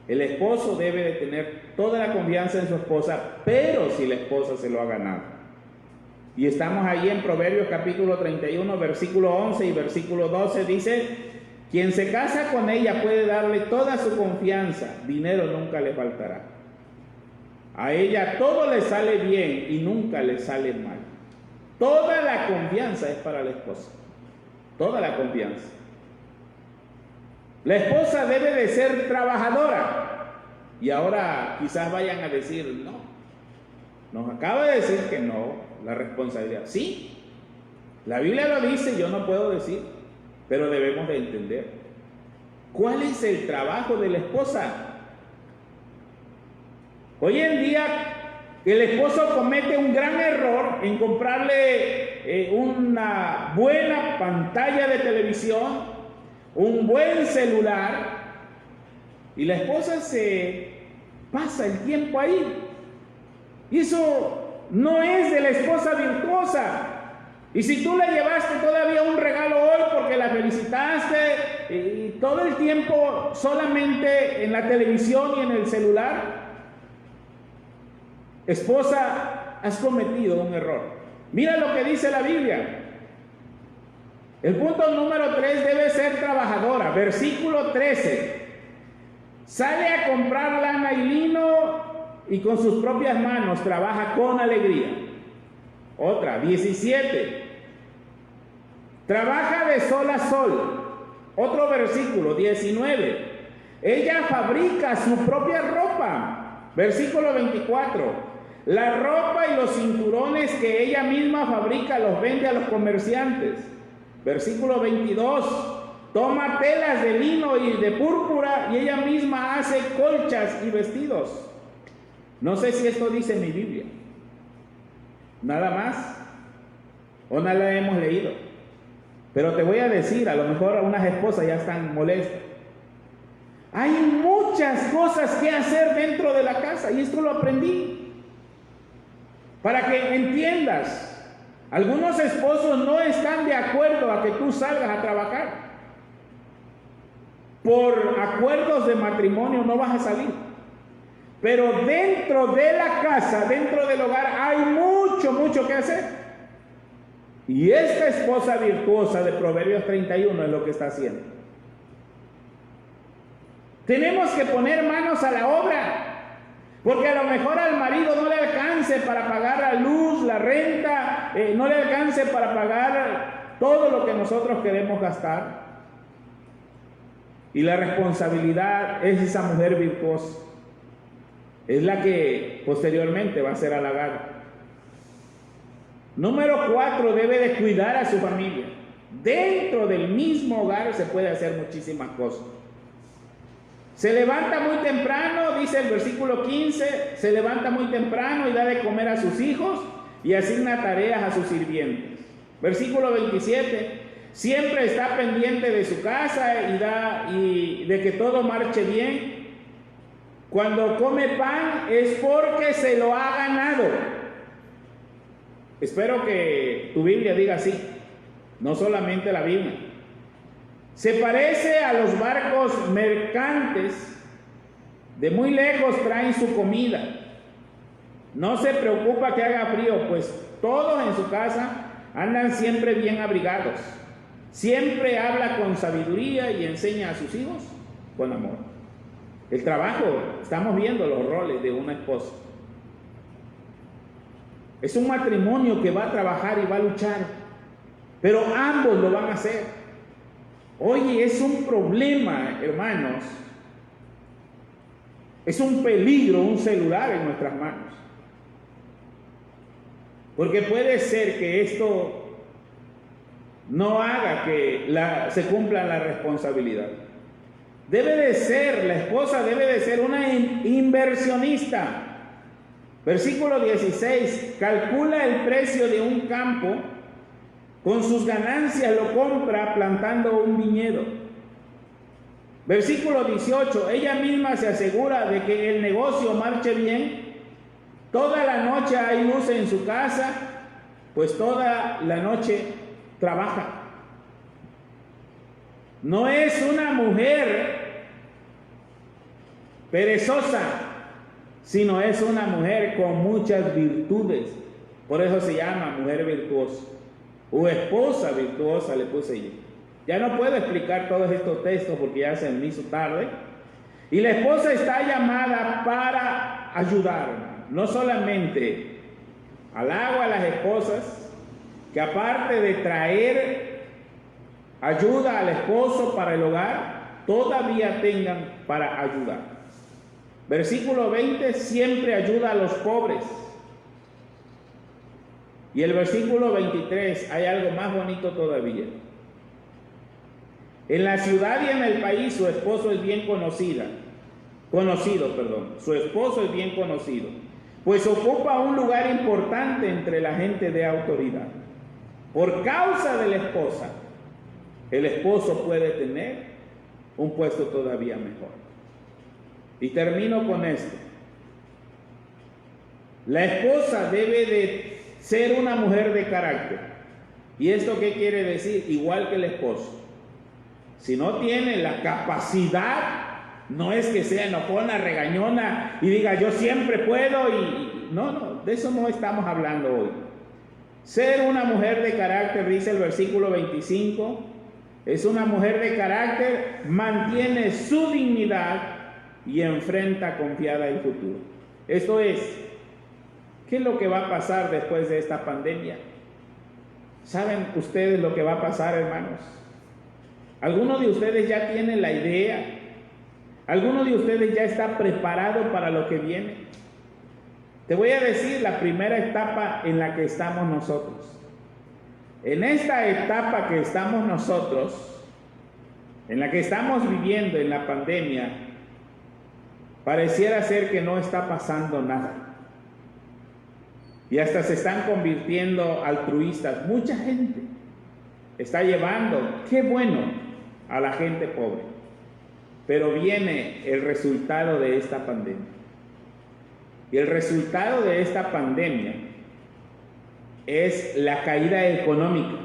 El esposo debe de tener toda la confianza en su esposa, pero si la esposa se lo ha ganado. Y estamos ahí en Proverbios capítulo 31, versículo 11 y versículo 12, dice, Quien se casa con ella puede darle toda su confianza, dinero nunca le faltará. A ella todo le sale bien y nunca le sale mal. Toda la confianza es para la esposa, toda la confianza. La esposa debe de ser trabajadora. Y ahora quizás vayan a decir, no, nos acaba de decir que no, la responsabilidad. Sí, la Biblia lo dice, yo no puedo decir, pero debemos de entender. ¿Cuál es el trabajo de la esposa? Hoy en día el esposo comete un gran error en comprarle una buena pantalla de televisión, un buen celular, y la esposa se pasa el tiempo ahí. Y eso no es de la esposa virtuosa. Y si tú le llevaste todavía un regalo hoy porque la felicitaste y todo el tiempo solamente en la televisión y en el celular, esposa, has cometido un error. Mira lo que dice la Biblia. El punto número 3 debe ser trabajadora. Versículo 13. Sale a comprar lana y lino y con sus propias manos trabaja con alegría. Otra, 17. Trabaja de sol a sol. Otro versículo, 19. Ella fabrica su propia ropa. Versículo 24. La ropa y los cinturones que ella misma fabrica los vende a los comerciantes. Versículo 22. Toma telas de lino y de púrpura y ella misma hace colchas y vestidos. No sé si esto dice mi Biblia. Nada más. O no la hemos leído. Pero te voy a decir, a lo mejor unas esposas ya están molestas. Hay muchas cosas que hacer dentro de la casa y esto lo aprendí. Para que entiendas, algunos esposos no están de acuerdo a que tú salgas a trabajar. Por acuerdos de matrimonio no vas a salir. Pero dentro de la casa, dentro del hogar, hay mucho que hacer. Y esta esposa virtuosa de Proverbios 31 es lo que está haciendo. Tenemos que poner manos a la obra. Porque a lo mejor al marido no le alcance para pagar la luz, la renta, no le alcance para pagar todo lo que nosotros queremos gastar. Y la responsabilidad es esa mujer virtuosa. Es la que posteriormente va a ser halagada. Número 4, debe de cuidar a su familia. Dentro del mismo hogar se puede hacer muchísimas cosas. Se levanta muy temprano, dice el versículo 15, se levanta muy temprano y da de comer a sus hijos y asigna tareas a sus sirvientes. Versículo 27, siempre está pendiente de su casa y de que todo marche bien. Cuando come pan es porque se lo ha ganado. Espero que tu Biblia diga así, no solamente la Biblia. Se parece a los barcos mercantes, de muy lejos traen su comida. No se preocupa que haga frío, pues todos en su casa andan siempre bien abrigados. Siempre habla con sabiduría y enseña a sus hijos con amor. El trabajo, estamos viendo los roles de una esposa. Es un matrimonio que va a trabajar y va a luchar, pero ambos lo van a hacer. Oye, es un problema, hermanos. Es un peligro un celular en nuestras manos. Porque puede ser que esto no haga que se cumpla la responsabilidad. La esposa debe de ser una inversionista. Versículo 16, calcula el precio de un campo, con sus ganancias lo compra plantando un viñedo. Versículo 18, ella misma se asegura de que el negocio marche bien. Toda la noche hay luz en su casa, pues toda la noche trabaja. No es una mujer perezosa, sino es una mujer con muchas virtudes. Por eso se llama mujer virtuosa, o esposa virtuosa le puse yo. Ya no puedo explicar todos estos textos porque ya se me hizo tarde. Y la esposa está llamada para ayudar, no solamente halago a las esposas, que aparte de traer ayuda al esposo para el hogar, todavía tengan para ayudar. Versículo 20, siempre ayuda a los pobres. Y el versículo 23, hay algo más bonito todavía. En la ciudad y en el país su esposo es bien conocido, su esposo es bien conocido, pues ocupa un lugar importante entre la gente de autoridad. Por causa de la esposa, el esposo puede tener un puesto todavía mejor. Y termino con esto. La esposa debe de ser una mujer de carácter. ¿Y esto qué quiere decir? Igual que el esposo. Si no tiene la capacidad, no es que sea enojona, regañona y diga yo siempre puedo no, de eso no estamos hablando hoy. Ser una mujer de carácter, dice el versículo 25, es una mujer de carácter, mantiene su dignidad y enfrenta confiada el futuro. Esto es, ¿qué es lo que va a pasar después de esta pandemia? ¿Saben ustedes lo que va a pasar, hermanos? ¿Algunos de ustedes ya tienen la idea? ¿Alguno de ustedes ya está preparado para lo que viene? Te voy a decir la primera etapa en la que estamos nosotros. En esta etapa que estamos nosotros, en la que estamos viviendo en la pandemia, pareciera ser que no está pasando nada. Y hasta se están convirtiendo altruistas. Mucha gente está llevando, qué bueno, a la gente pobre. Pero viene el resultado de esta pandemia. Y el resultado de esta pandemia es la caída económica,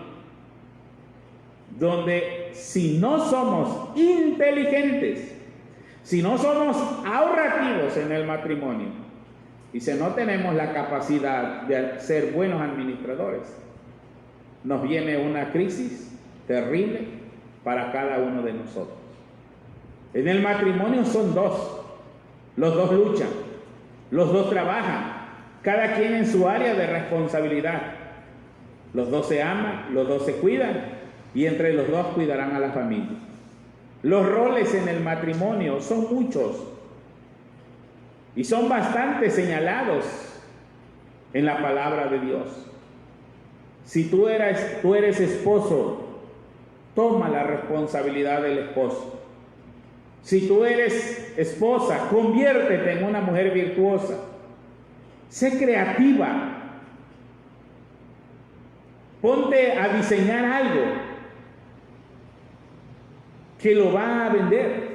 donde si no somos inteligentes, si no somos ahorrativos en el matrimonio, y si no tenemos la capacidad de ser buenos administradores, nos viene una crisis terrible para cada uno de nosotros. En el matrimonio son dos, los dos luchan, los dos trabajan, cada quien en su área de responsabilidad. Los dos se aman, los dos se cuidan y entre los dos cuidarán a la familia. Los roles en el matrimonio son muchos y son bastante señalados en la palabra de Dios. Si tú eres esposo, toma la responsabilidad del esposo. Si tú eres esposa, conviértete en una mujer virtuosa. Sé creativa. Ponte a diseñar algo que lo va a vender.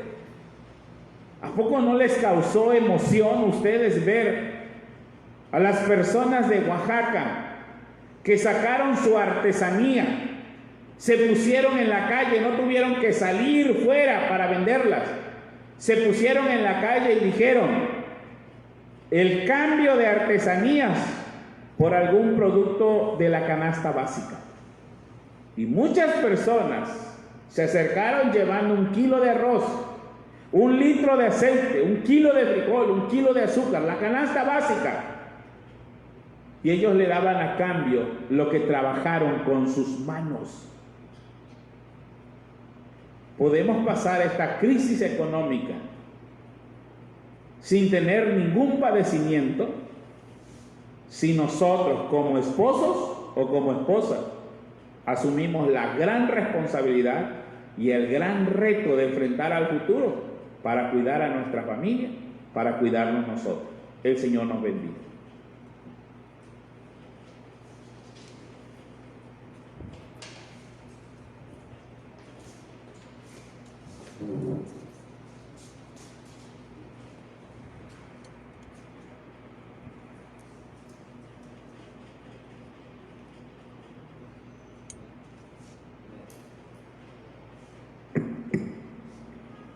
¿A poco no les causó emoción a ustedes ver a las personas de Oaxaca que sacaron su artesanía? Se pusieron en la calle, no tuvieron que salir fuera para venderlas. Se pusieron en la calle y dijeron, el cambio de artesanías por algún producto de la canasta básica. Y muchas personas se acercaron llevando 1 kilo de arroz, 1 litro de aceite, 1 kilo de frijol, 1 kilo de azúcar, la canasta básica. Y ellos le daban a cambio lo que trabajaron con sus manos. Podemos pasar esta crisis económica sin tener ningún padecimiento si nosotros como esposos o como esposas asumimos la gran responsabilidad y el gran reto de enfrentar al futuro para cuidar a nuestra familia, para cuidarnos nosotros. El Señor nos bendiga.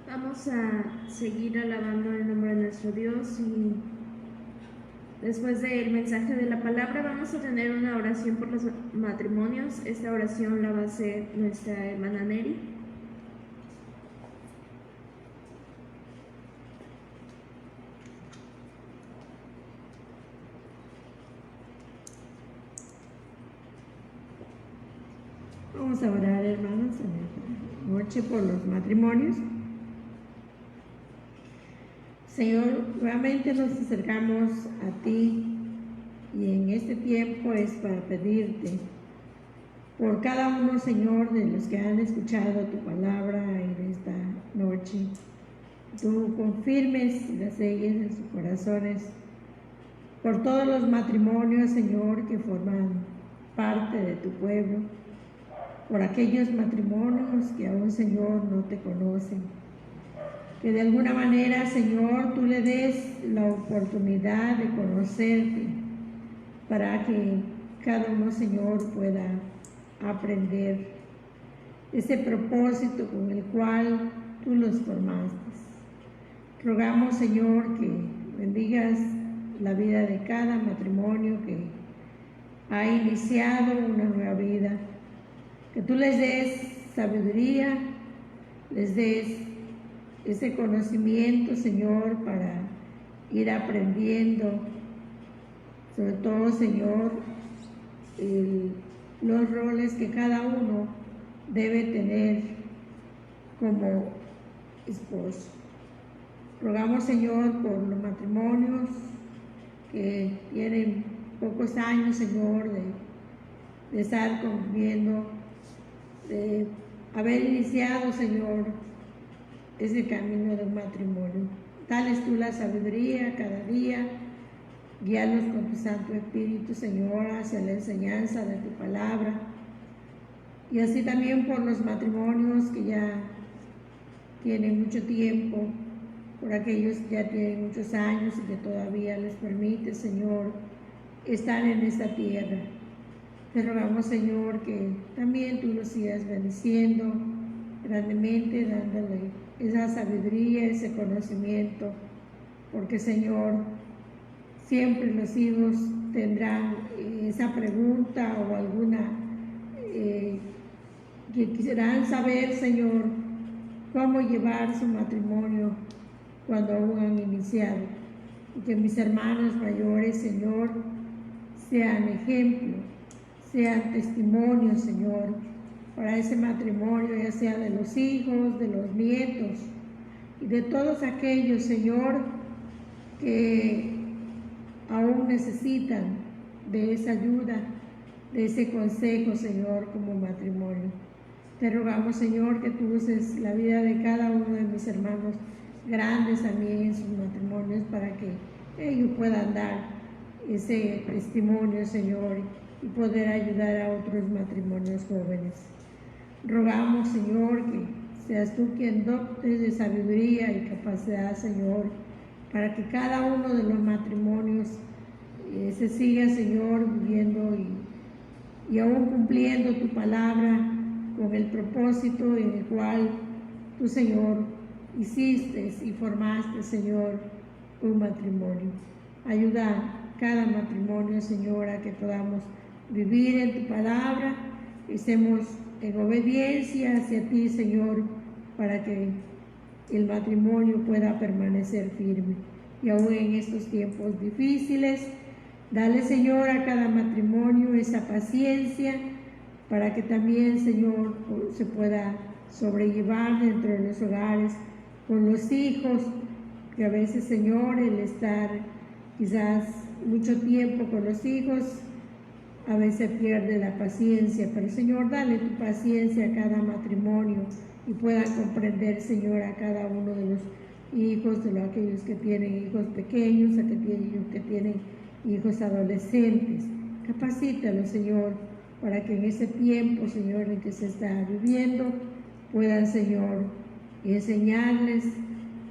Vamos a seguir alabando el nombre de nuestro Dios y Después del mensaje de la palabra vamos a tener una oración por los matrimonios. Esta oración la va a hacer nuestra hermana Neri. Vamos a orar, hermanos, en esta noche por los matrimonios. Señor, nuevamente nos acercamos a ti y en este tiempo es para pedirte por cada uno, Señor, de los que han escuchado tu palabra en esta noche. Tú confirmes y las selles en sus corazones por todos los matrimonios, Señor, que forman parte de tu pueblo, por aquellos matrimonios que aún, Señor, no te conocen. Que de alguna manera, Señor, tú le des la oportunidad de conocerte para que cada uno, Señor, pueda aprender ese propósito con el cual tú los formaste. Rogamos, Señor, que bendigas la vida de cada matrimonio que ha iniciado una nueva vida, que tú les des sabiduría, les des ese conocimiento, Señor, para ir aprendiendo, sobre todo, Señor, los roles que cada uno debe tener como esposo. Rogamos, Señor, por los matrimonios que tienen pocos años, Señor, de estar conviviendo, de haber iniciado, Señor, ese camino del matrimonio. Dales tú la sabiduría cada día, guíalos con tu Santo Espíritu, Señor, hacia la enseñanza de tu palabra. Y así también por los matrimonios que ya tienen mucho tiempo, por aquellos que ya tienen muchos años y que todavía les permite, Señor, estar en esta tierra. Te rogamos, Señor, que también tú los sigas bendiciendo grandemente, dándole esa sabiduría, ese conocimiento, porque, Señor, siempre los hijos tendrán esa pregunta o alguna que quisieran saber, Señor, cómo llevar su matrimonio cuando aún han iniciado. Y que mis hermanos mayores, Señor, sean ejemplo, sean testimonio, Señor, para ese matrimonio, ya sea de los hijos, de los nietos y de todos aquellos, Señor, que aún necesitan de esa ayuda, de ese consejo, Señor, como matrimonio. Te rogamos, Señor, que tú uses la vida de cada uno de mis hermanos grandes también en sus matrimonios para que ellos puedan dar ese testimonio, Señor, y poder ayudar a otros matrimonios jóvenes. Rogamos, Señor, que seas tú quien dotes de sabiduría y capacidad, Señor, para que cada uno de los matrimonios se siga, Señor, viviendo y aún cumpliendo tu palabra con el propósito en el cual tú, Señor, hiciste y formaste, Señor, un matrimonio. Ayuda a cada matrimonio, Señor, a que podamos vivir en tu palabra, que estemos en obediencia hacia ti, Señor, para que el matrimonio pueda permanecer firme. Y aún en estos tiempos difíciles, dale, Señor, a cada matrimonio esa paciencia para que también, Señor, se pueda sobrellevar dentro de los hogares con los hijos, que a veces, Señor, el estar quizás mucho tiempo con los hijos, a veces pierde la paciencia, pero, Señor, dale tu paciencia a cada matrimonio y puedan comprender, Señor, a cada uno de los hijos, de aquellos que tienen hijos pequeños, a aquellos que tienen hijos adolescentes. Capacítalos, Señor, para que en ese tiempo, Señor, en que se está viviendo, puedan, Señor, enseñarles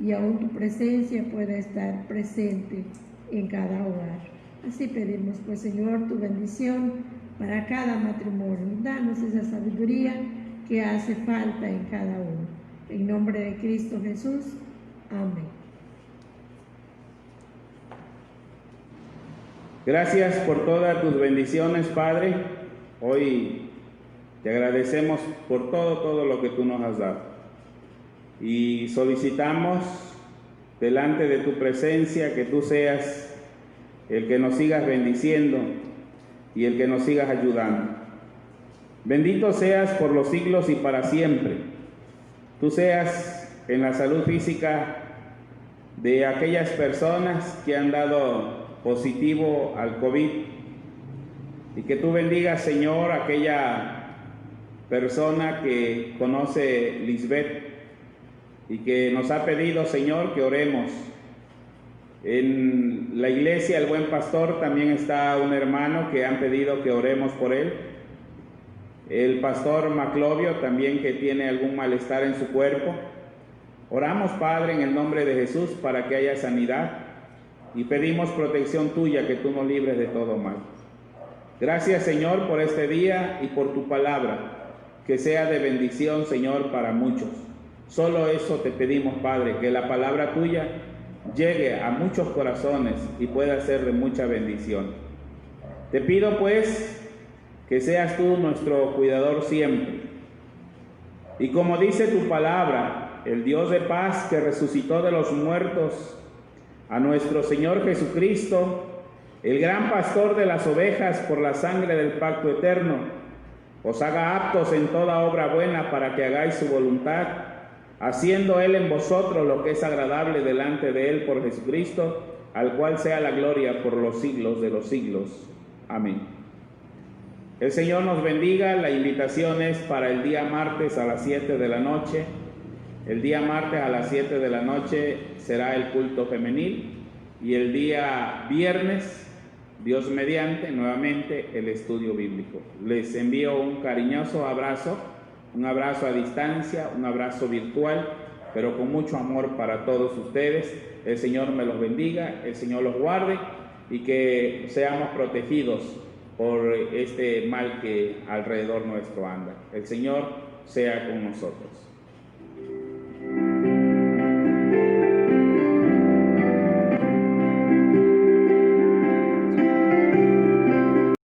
y aún tu presencia pueda estar presente en cada hogar. Así pedimos, pues, Señor, tu bendición para cada matrimonio. Danos esa sabiduría que hace falta en cada uno. En nombre de Cristo Jesús. Amén. Gracias por todas tus bendiciones, Padre. Hoy te agradecemos por todo lo que tú nos has dado. Y solicitamos delante de tu presencia que tú seas el que nos sigas bendiciendo y el que nos sigas ayudando. Bendito seas por los siglos y para siempre. Tú seas en la salud física de aquellas personas que han dado positivo al COVID, y que tú bendigas, Señor, aquella persona que conoce Lisbeth y que nos ha pedido, Señor, que oremos. En la iglesia El Buen Pastor también está un hermano que han pedido que oremos por él. El pastor Maclovio también, que tiene algún malestar en su cuerpo. Oramos, Padre, en el nombre de Jesús para que haya sanidad, y pedimos protección tuya, que tú nos libres de todo mal. Gracias, Señor, por este día y por tu palabra, que sea de bendición, Señor, para muchos. Solo eso te pedimos, Padre, que la palabra tuya llegue a muchos corazones y pueda ser de mucha bendición. Te pido, pues, que seas tú nuestro cuidador siempre. Y como dice tu palabra, el Dios de paz que resucitó de los muertos a nuestro Señor Jesucristo, el gran pastor de las ovejas, por la sangre del pacto eterno, os haga aptos en toda obra buena para que hagáis su voluntad, haciendo Él en vosotros lo que es agradable delante de Él por Jesucristo, al cual sea la gloria por los siglos de los siglos. Amén. El Señor nos bendiga. La invitación es para el día martes a las 7 de la noche. El día martes a las 7 de la noche será el culto femenil, y el día viernes, Dios mediante, nuevamente el estudio bíblico. Les envío un cariñoso abrazo, un abrazo a distancia, un abrazo virtual, pero con mucho amor para todos ustedes. El Señor me los bendiga, el Señor los guarde, y que seamos protegidos por este mal que alrededor nuestro anda. El Señor sea con nosotros.